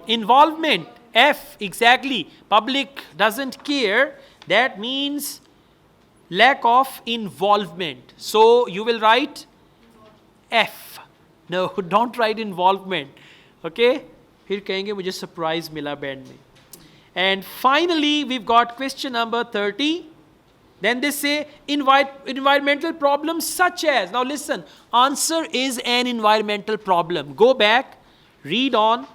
Involvement. F, exactly. Public doesn't care. That means lack of involvement. So you will write F. No, don't write involvement. Okay? फिर कहेंगे मुझे surprise मिला band में. And finally, we've got question number 30. Then they say environmental problems such as. Now listen, answer is an environmental problem. Go back, read on,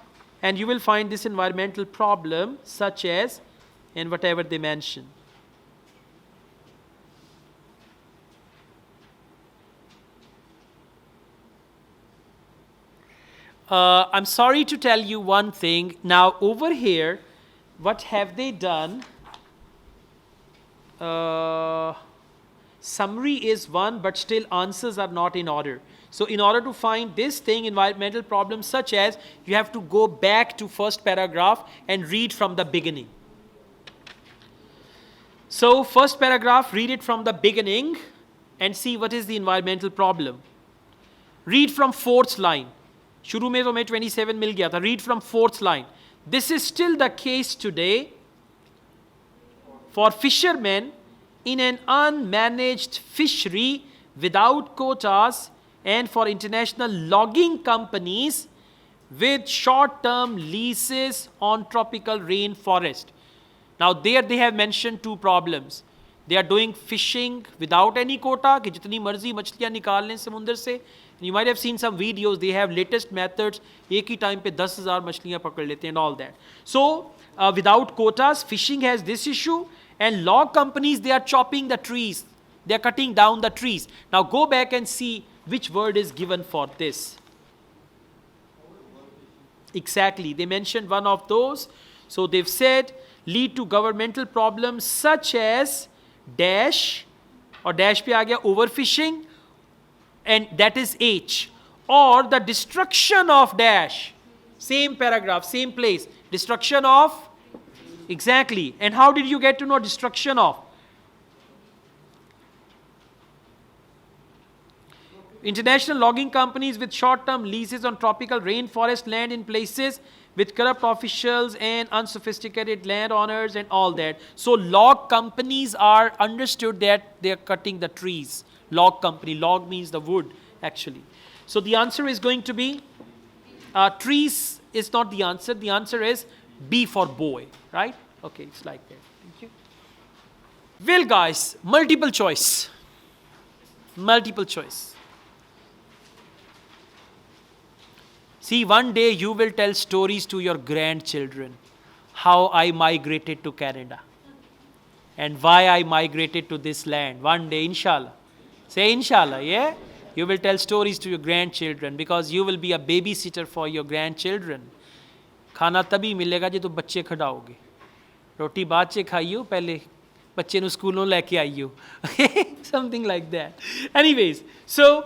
and you will find this environmental problem such as, and whatever they mention. I'm sorry to tell you one thing. Now over here, what have they done? Summary is one, but still answers are not in order. So in order to find this thing, environmental problems such as, you have to go back to first paragraph and read from the beginning. So first paragraph, read it from the beginning and see what is the environmental problem. Read from fourth line. शुरू में तो मैं 27 मिल गया था. Read from fourth line. This is still the case today for fishermen in an unmanaged fishery without quotas and for international logging companies with short-term leases on tropical rainforest. Now there they have mentioned two problems. They are doing fishing without any quota, कि जितनी मर्जी मछलियाँ निकाल लें समुंदर से. You might have seen some videos, they have latest methods, एक ही time पे 10,000 मछलियाँ पकड़ लेते हैं and all that. So without quotas, fishing has this issue, and log companies, they are chopping the trees. They are cutting down the trees. Now go back and see which word is given for this. Exactly, they mentioned one of those. So they've said lead to governmental problems such as dash, or dash पे आ गया overfishing, and that is H, or the destruction of dash. Same paragraph, same place. Destruction of, exactly. And how did you get to know destruction of? International logging companies with short-term leases on tropical rainforest land in places with corrupt officials and unsophisticated landowners and all that. So log companies are understood that they are cutting the trees. Log company, log means the wood actually. So the answer is going to be, trees is not the answer. The answer is B for boy, right? Okay, it's like that. Thank you. Well guys, multiple choice. Multiple choice. See, one day you will tell stories to your grandchildren how I migrated to Canada and why I migrated to this land. One day, inshallah. Say inshallah, yeah? You will tell stories to your grandchildren because you will be a babysitter for your grandchildren. खाना तभी मिलेगा जो तुम बच्चे खिलाओगे. रोटी बाद से खाइयो, पहले बच्चे नु स्कूलों लेके आइयो. Something like that. Anyways, so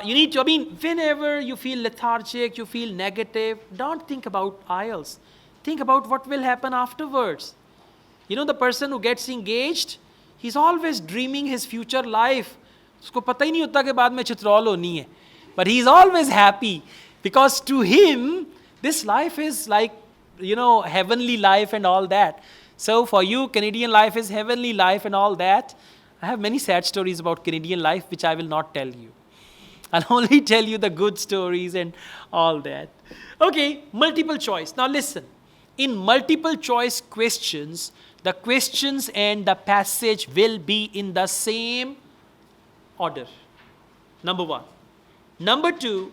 you need to, whenever you feel lethargic, you feel negative, don't think about IELTS. Think about what will happen afterwards. You know, the person who gets engaged, he's always dreaming his future life. उसको पता ही नहीं होता कि बाद में चित्रौल होनी है. But he's always happy because to him, this life is like, you know, heavenly life and all that. So for you, Canadian life is heavenly life and all that. I have many sad stories about Canadian life which I will not tell you. I'll only tell you the good stories and all that. Okay, multiple choice. Now listen, in multiple choice questions, the questions and the passage will be in the same order. Number one. Number two,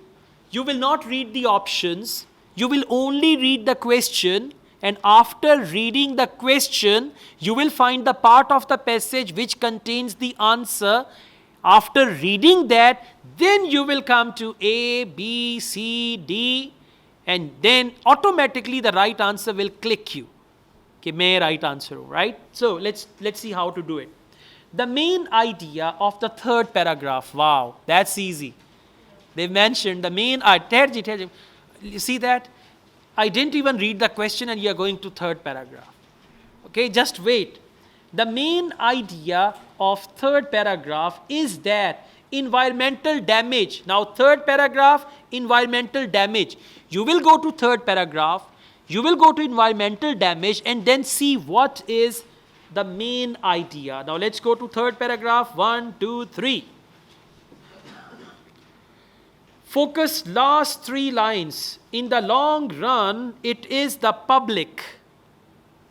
you will not read the options. You will only read the question, and after reading the question, you will find the part of the passage which contains the answer. After reading that, then you will come to A, B, C, D, and then automatically the right answer will click you. Okay, may right answer, right? So let's see how to do it. The main idea of the third paragraph, wow, that's easy. They mentioned the main idea. You see that? I didn't even read the question and you are going to third paragraph. Okay, just wait. The main idea of third paragraph is that environmental damage. Now, third paragraph, environmental damage. You will go to third paragraph, you will go to environmental damage and then see what is the main idea. Now, let's go to third paragraph. 1, 2, 3. Focus last 3 lines. In the long run, it is the public.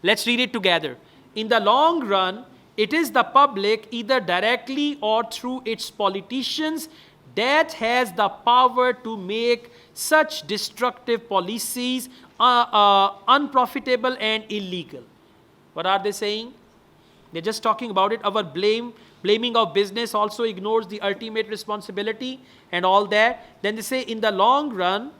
Let's read it together. In the long run, it is the public, either directly or through its politicians, that has the power to make such destructive policies unprofitable and illegal. What are they saying? They're just talking about it. Our blaming of business also ignores the ultimate responsibility and all that. Then they say in the long run,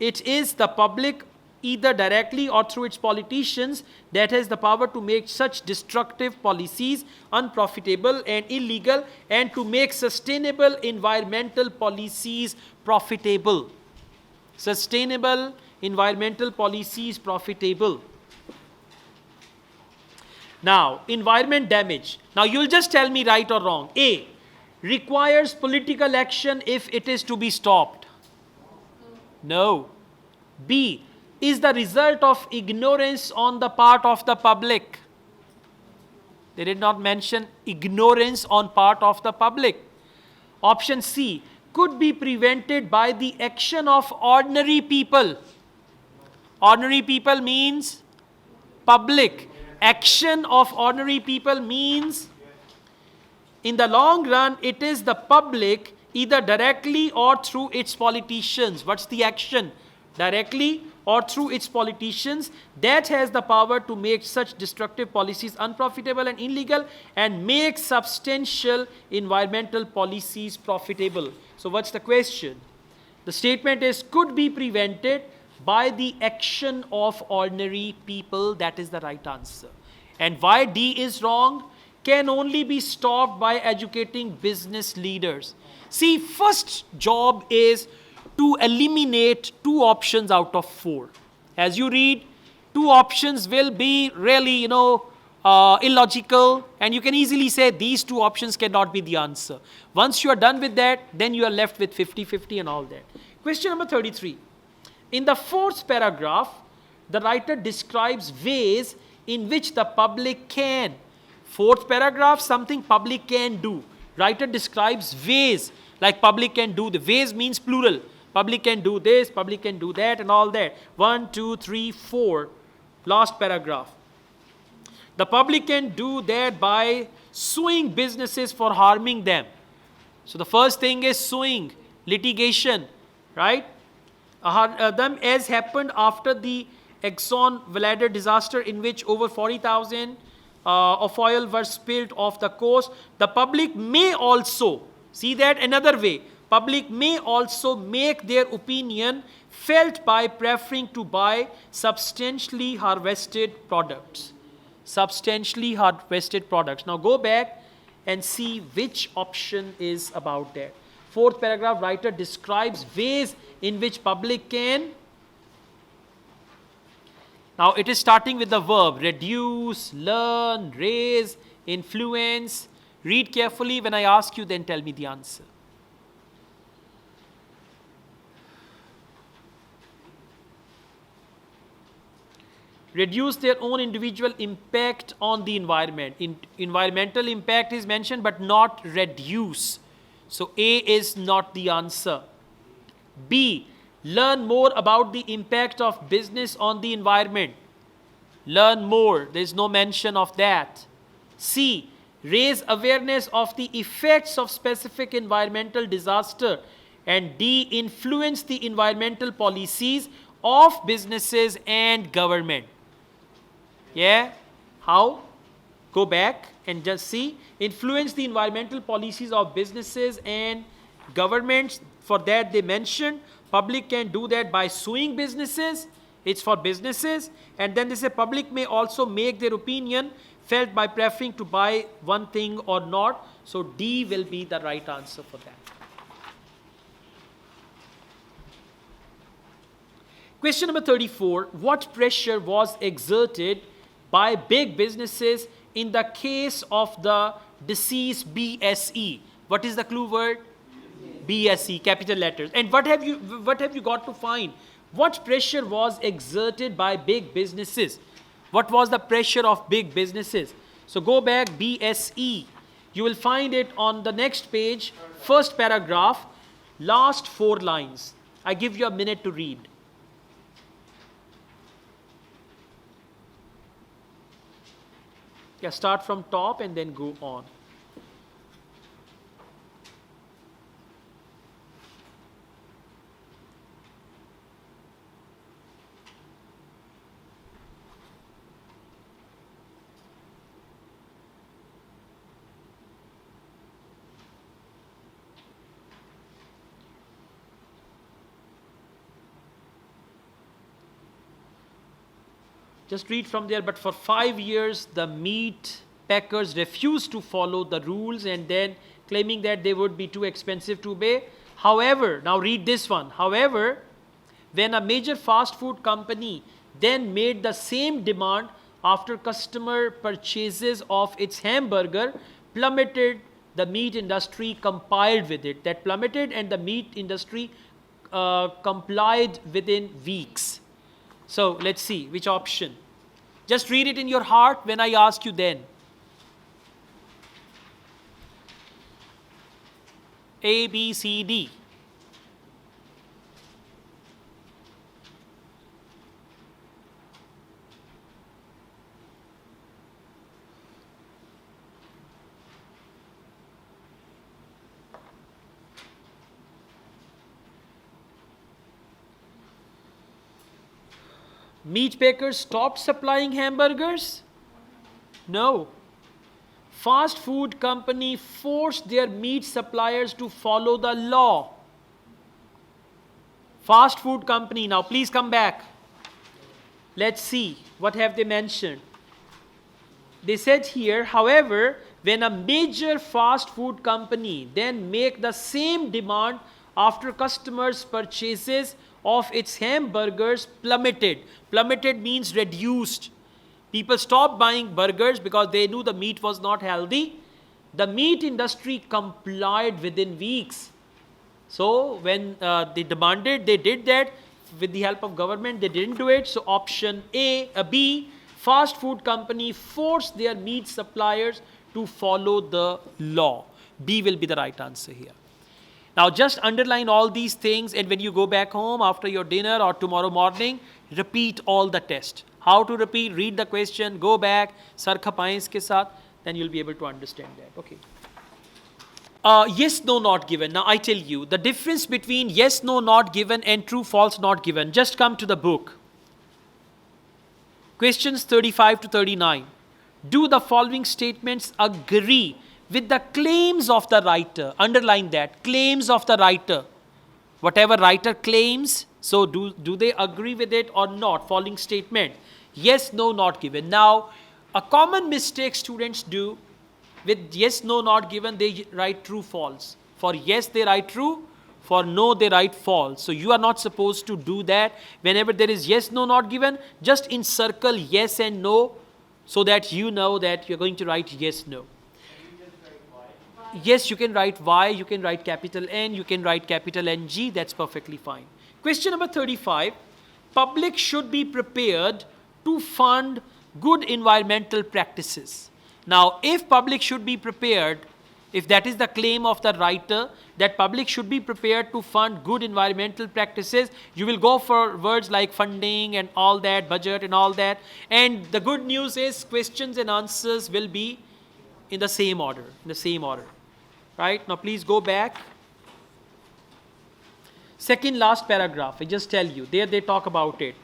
it is the public, either directly or through its politicians, that has the power to make such destructive policies unprofitable and illegal and to make sustainable environmental policies profitable. Sustainable environmental policies profitable. Now, environment damage. Now, you'll just tell me right or wrong. A, requires political action if it is to be stopped. No. B, is the result of ignorance on the part of the public. They did not mention ignorance on part of the public. Option C, could be prevented by the action of ordinary people. Ordinary people means public. Action of ordinary people means in the long run, it is the public, either directly or through its politicians. What's the action? Directly or through its politicians, that has the power to make such destructive policies unprofitable and illegal and make substantial environmental policies profitable. So what's the question? The statement is could be prevented by the action of ordinary people. That is the right answer. And why D is wrong? Can only be stopped by educating business leaders. See, first job is to eliminate 2 options out of 4. As you read, 2 options will be really, illogical, and you can easily say these 2 options cannot be the answer. Once you are done with that, then you are left with 50-50 and all that. Question number 33. In the 4th paragraph, the writer describes ways in which the public can. 4th paragraph, something public can do. Writer describes ways, like public can do. The ways means plural. Public can do this, public can do that, and all that. 1, 2, 3, 4. Last paragraph. The public can do that by suing businesses for harming them. So the first thing is suing, litigation, right? Them as happened after the Exxon Valdez disaster, in which over 40,000 of oil were spilled off the coast. The public may also, see that another way, public may also make their opinion felt by preferring to buy substantially harvested products. Substantially harvested products. Now go back and see which option is about that. 4th paragraph, writer describes ways in which public can. Now it is starting with the verb reduce, learn, raise, influence. Read carefully. When I ask you, then tell me the answer. Reduce their own individual impact on the environment. Environmental impact is mentioned, but not reduce. So A is not the answer. B, learn more about the impact of business on the environment. Learn more. There is no mention of that. C, raise awareness of the effects of specific environmental disaster. And D, influence the environmental policies of businesses and government. Yeah? How? Go back and just see. Influence the environmental policies of businesses and governments. For that they mentioned public can do that by suing businesses. It's for businesses. And then they say public may also make their opinion felt by preferring to buy one thing or not. So D will be the right answer for that. Question number 34. What pressure was exerted by big businesses in the case of the deceased BSE? What is the clue word? BSE, capital letters. And what have you got to find? What pressure was exerted by big businesses? What was the pressure of big businesses? So go back, BSE. You will find it on the next page, first paragraph, last 4 lines. I give you a minute to read. Yeah, start from top and then go on. Just read from there. But for 5 years, the meat packers refused to follow the rules and then claiming that they would be too expensive to obey. However, now read this one. However, when a major fast food company then made the same demand after customer purchases of its hamburger, plummeted, the meat industry complied with it. That plummeted and the meat industry complied within weeks. So let's see which option. Just read it in your heart when I ask you then. A, B, C, D. Meat packers stopped supplying hamburgers? No. Fast food company forced their meat suppliers to follow the law. Fast food company. Now please come back. Let's see what have they mentioned. They said here, however, when a major fast food company then make the same demand after customers' purchases of its hamburgers plummeted. Plummeted means reduced. People stopped buying burgers because they knew the meat was not healthy. The meat industry complied within weeks. So when they demanded, they did that with the help of government. They didn't do it. So option B, fast food company forced their meat suppliers to follow the law. B will be the right answer here. Now just underline all these things, and when you go back home after your dinner or tomorrow morning, repeat all the test. How to repeat? Read the question, go back, sar khapaye iske saath, then you'll be able to understand that. Okay. Yes, no, not given. Now I tell you, the difference between yes, no, not given and true, false, not given. Just come to the book. Questions 35 to 39. Do the following statements agree with the claims of the writer? Underline that, claims of the writer. Whatever writer claims, so do they agree with it or not? Following statement. Yes, no, not given. Now, a common mistake students do with yes, no, not given, they write true, false. For yes, they write true. For no, they write false. So you are not supposed to do that. Whenever there is yes, no, not given, just encircle yes and no so that you know that you're going to write yes, no. Yes, you can write Y, you can write capital N, you can write capital NG, that's perfectly fine. Question number 35. Public should be prepared to fund good environmental practices. Now, if public should be prepared, if that is the claim of the writer, that public should be prepared to fund good environmental practices, you will go for words like funding and all that, budget and all that. And the good news is questions and answers will be in the same order, Right? Now please go back. Second last paragraph, I just tell you, there they talk about it.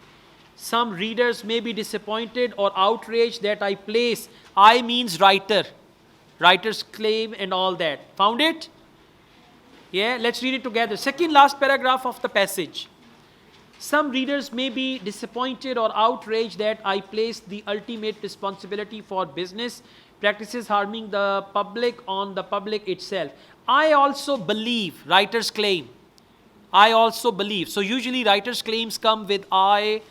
Some readers may be disappointed or outraged that I place, I means writer, writer's claim and all that. Found it? Yeah, let's read it together. Second last paragraph of the passage. Some readers may be disappointed or outraged that I place the ultimate responsibility for business practices harming the public on the public itself. I also believe, writer's claim, I also believe. So usually writer's claims come with I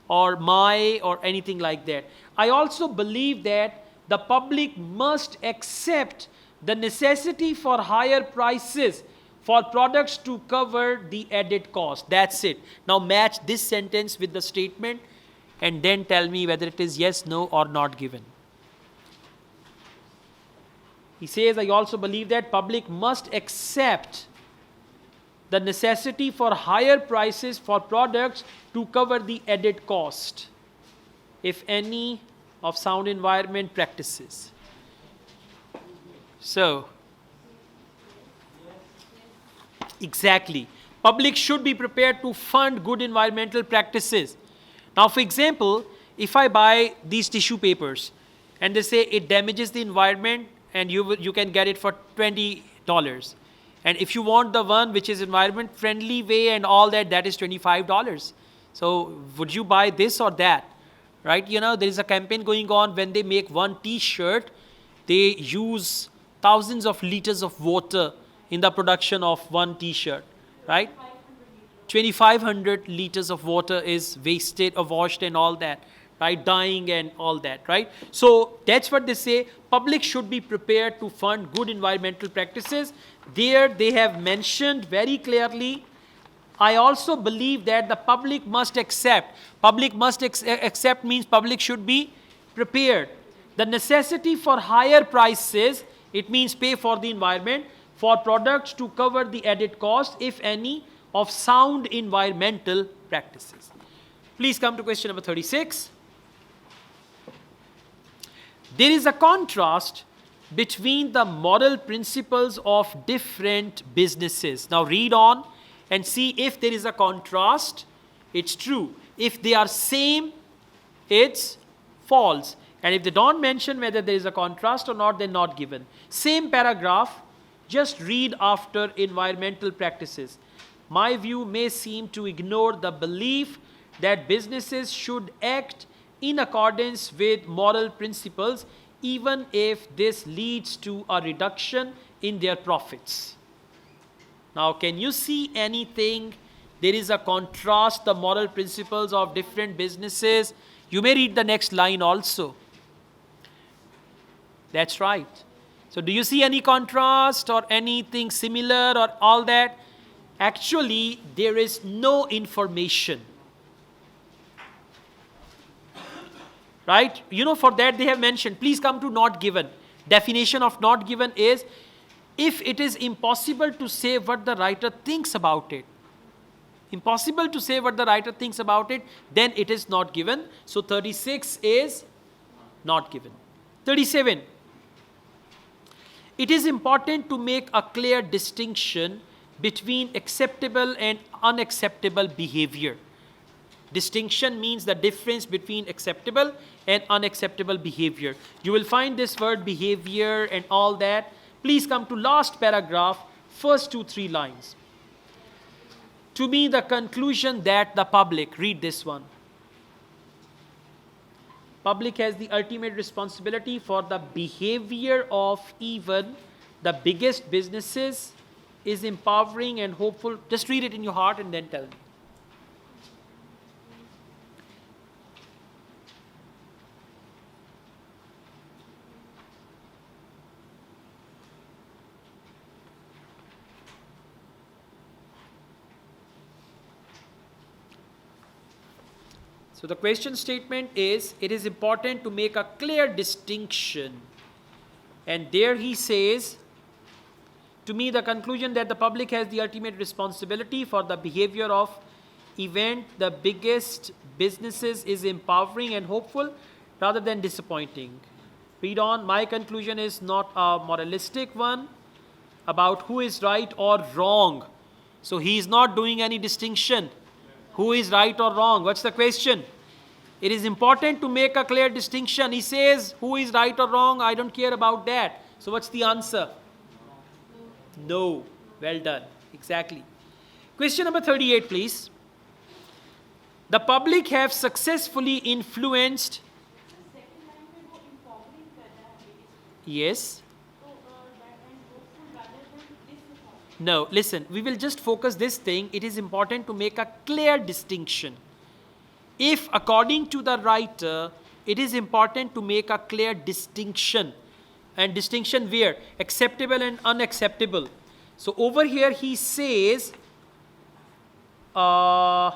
or my or anything like that. I also believe that the public must accept the necessity for higher prices for products to cover the added cost. That's it. Now match this sentence with the statement and then tell me whether it is yes, no, or not given. He says, I also believe that public must accept the necessity for higher prices for products to cover the added cost, if any, of sound environment practices. So, exactly. Public should be prepared to fund good environmental practices. Now, for example, if I buy these tissue papers and they say it damages the environment and you can get it for $20. And if you want the one which is environment friendly way and all that, that is $25. So would you buy this or that? Right? You know, there is a campaign going on. When they make one t-shirt, they use thousands of liters of water in the production of one t-shirt, right? 2,500 liters of water is wasted or washed and all that, right? Dyeing and all that, right? So that's what they say. Public should be prepared to fund good environmental practices. There they have mentioned very clearly, I also believe that the public must accept. Public must accept means public should be prepared. The necessity for higher prices, it means pay for the environment, for products to cover the added cost, if any, of sound environmental practices. Please come to question number 36. There is a contrast between the moral principles of different businesses. Now read on and see if there is a contrast, it's true. If they are same, it's false. And if they don't mention whether there is a contrast or not, they're not given. Same paragraph, just read after environmental practices. My view may seem to ignore the belief that businesses should act in accordance with moral principles, even if this leads to a reduction in their profits. Now, can you see anything? There is a contrast, the moral principles of different businesses. You may read the next line also. That's right. So do you see any contrast or anything similar or all that? Actually, there is no information. Right? You know, for that they have mentioned, please come to not given. Definition of not given is, if it is impossible to say what the writer thinks about it. Impossible to say what the writer thinks about it, then it is not given. So 36 is not given. 37. It is important to make a clear distinction between acceptable and unacceptable behavior. Distinction means the difference between acceptable and unacceptable behavior. You will find this word behavior and all that. Please come to last paragraph, first 2-3 lines. To me, the conclusion that the public, read this one. Public has the ultimate responsibility for the behavior of even the biggest businesses, is empowering and hopeful. Just read it in your heart and then tell me. So the question statement is, it is important to make a clear distinction. And there he says, to me, the conclusion that the public has the ultimate responsibility for the behavior of even the biggest businesses is empowering and hopeful rather than disappointing. Read on. My conclusion is not a moralistic one about who is right or wrong. So he is not doing any distinction. Who is right or wrong? What's the question? It is important to make a clear distinction. He says, who is right or wrong? I don't care about that. So what's the answer? No. Well done. Exactly. Question number 38, please. The public have successfully influenced. Yes. No, listen, we will just focus this thing. It is important to make a clear distinction. If, according to the writer, it is important to make a clear distinction. And distinction where? Acceptable and unacceptable. So over here he says, my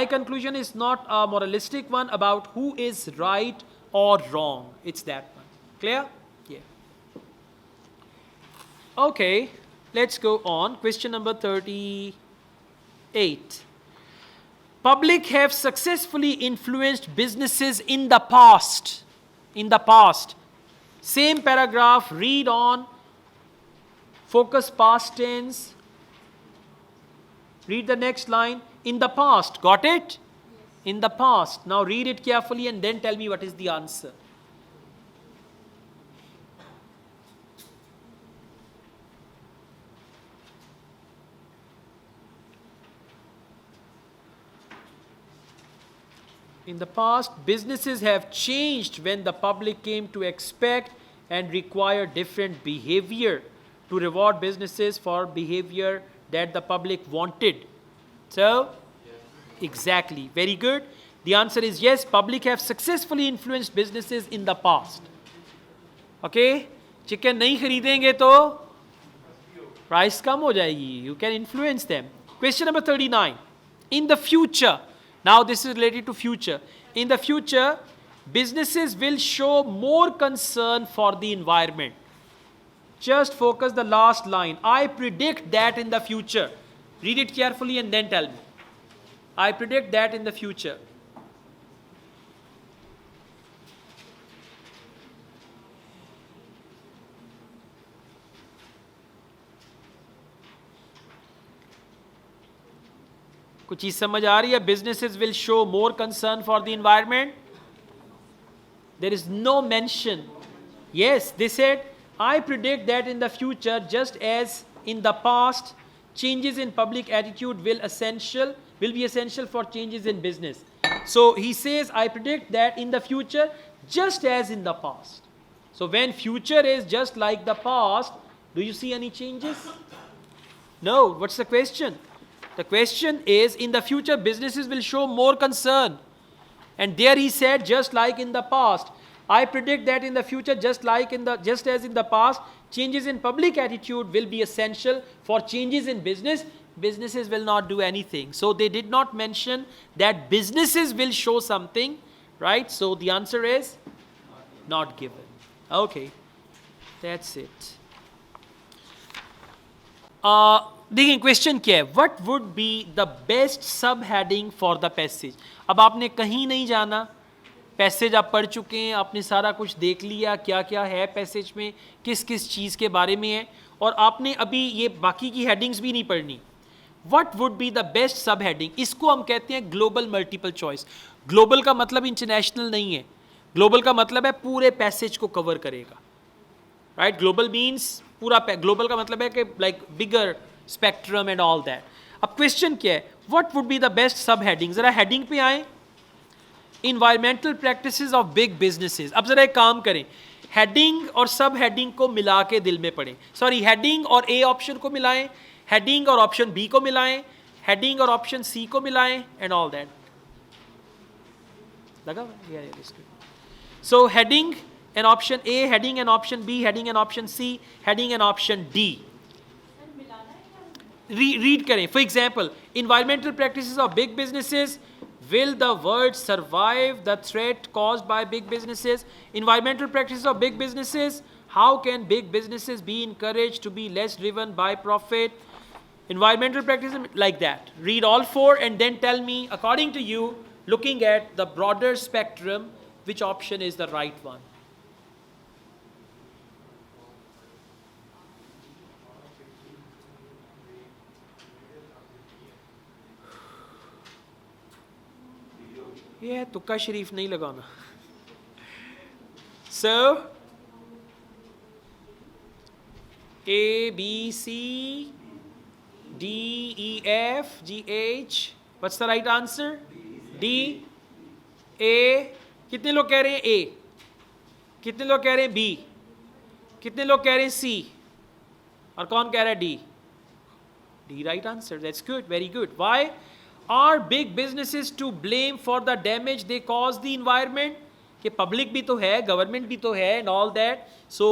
conclusion is not a moralistic one about who is right or wrong. It's that one. Clear? Yeah. Okay, let's go on. Question number 38. Public have successfully influenced businesses in the past. In the past. Same paragraph, read on. Focus past tense. Read the next line. In the past. Got it? Yes. In the past. Now read it carefully and then tell me what is the answer. In the past, businesses have changed when the public came to expect and require different behavior to reward businesses for behavior that the public wanted. So, exactly. Very good. The answer is yes, public have successfully influenced businesses in the past. Okay? Chicken nahi kharidenge to price kam ho jayegi. You can influence them. Question number 39. In the future, now this is related to future. In the future, businesses will show more concern for the environment. Just focus the last line. I predict that in the future. Read it carefully and then tell me. I predict that in the future. कुछ चीज समझ आ रही है? Businesses will show more concern for the environment. There is no mention. Yes, they said, I predict that in the future, just as in the past, changes in public attitude will be essential for changes in business. So he says, I predict that in the future, just as in the past. So when future is just like the past, do you see any changes? No. What's the question? The question is, in the future, businesses will show more concern. And there he said, just like in the past. I predict that in the future, just as in the past, changes in public attitude will be essential for changes in business. Businesses will not do anything. So they did not mention that businesses will show something, right? So the answer is not given. Okay, that's it. देखिए question क्या है, what would be the best सब heading for the passage. अब आपने कहीं नहीं जाना, passage आप पढ़ चुके हैं, आपने सारा कुछ देख लिया क्या क्या है पैसेज में, किस किस चीज़ के बारे में है, और आपने अभी ये बाकी की हेडिंग्स भी नहीं पढ़नी. What would be the best सब हेडिंग, इसको हम कहते हैं ग्लोबल मल्टीपल चॉइस. ग्लोबल का मतलब इंटरनेशनल नहीं है, ग्लोबल का मतलब है पूरे पैसेज को कवर करेगा, राइट. ग्लोबल मीन्स पूरा, ग्लोबल का मतलब है कि like bigger spectrum and all that. अब क्वेश्चन क्या है, what would be the best सब हेडिंग. जरा हेडिंग पे आए, environmental practices of big businesses. अब जरा एक काम करें, हेडिंग और सब हेडिंग को मिला के दिल में पढ़ें. सॉरी, हेडिंग और ए ऑप्शन को मिलाएं, हेडिंग और ऑप्शन बी को मिलाएं, हेडिंग और ऑप्शन सी को मिलाएं एंड ऑल दैट. लगा? So heading and option A, heading and option B, heading and option C, heading and option D. Read करें. For example, environmental practices of big businesses. Will the world survive the threat caused by big businesses? Environmental practices of big businesses. How can big businesses be encouraged to be less driven by profit? Environmental practices like that. Read all four and then tell me, according to you, looking at the broader spectrum, which option is the right one. ये तुक्का शरीफ नहीं लगाना. So A, B, C, D, E, F, G, H. What's the right answer? D. A. कितने लोग कह रहे हैं A? कितने लोग कह रहे हैं B? कितने लोग कह रहे हैं C? और कौन कह रहा है D? D right answer, that's good, very good. Why are big businesses to blame for the damage they cause the environment? कि पब्लिक भी तो है, गवर्नमेंट भी तो है and all that. So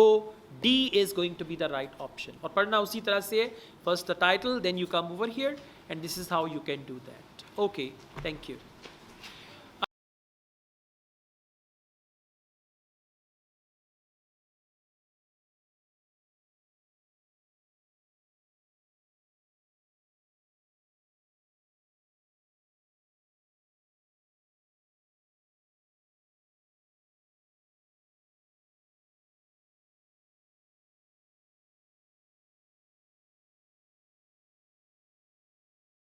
D is going to be the right option. और पढ़ना उसी तरह से, first the title, then you come over here and this is how you can do that. Okay, thank you.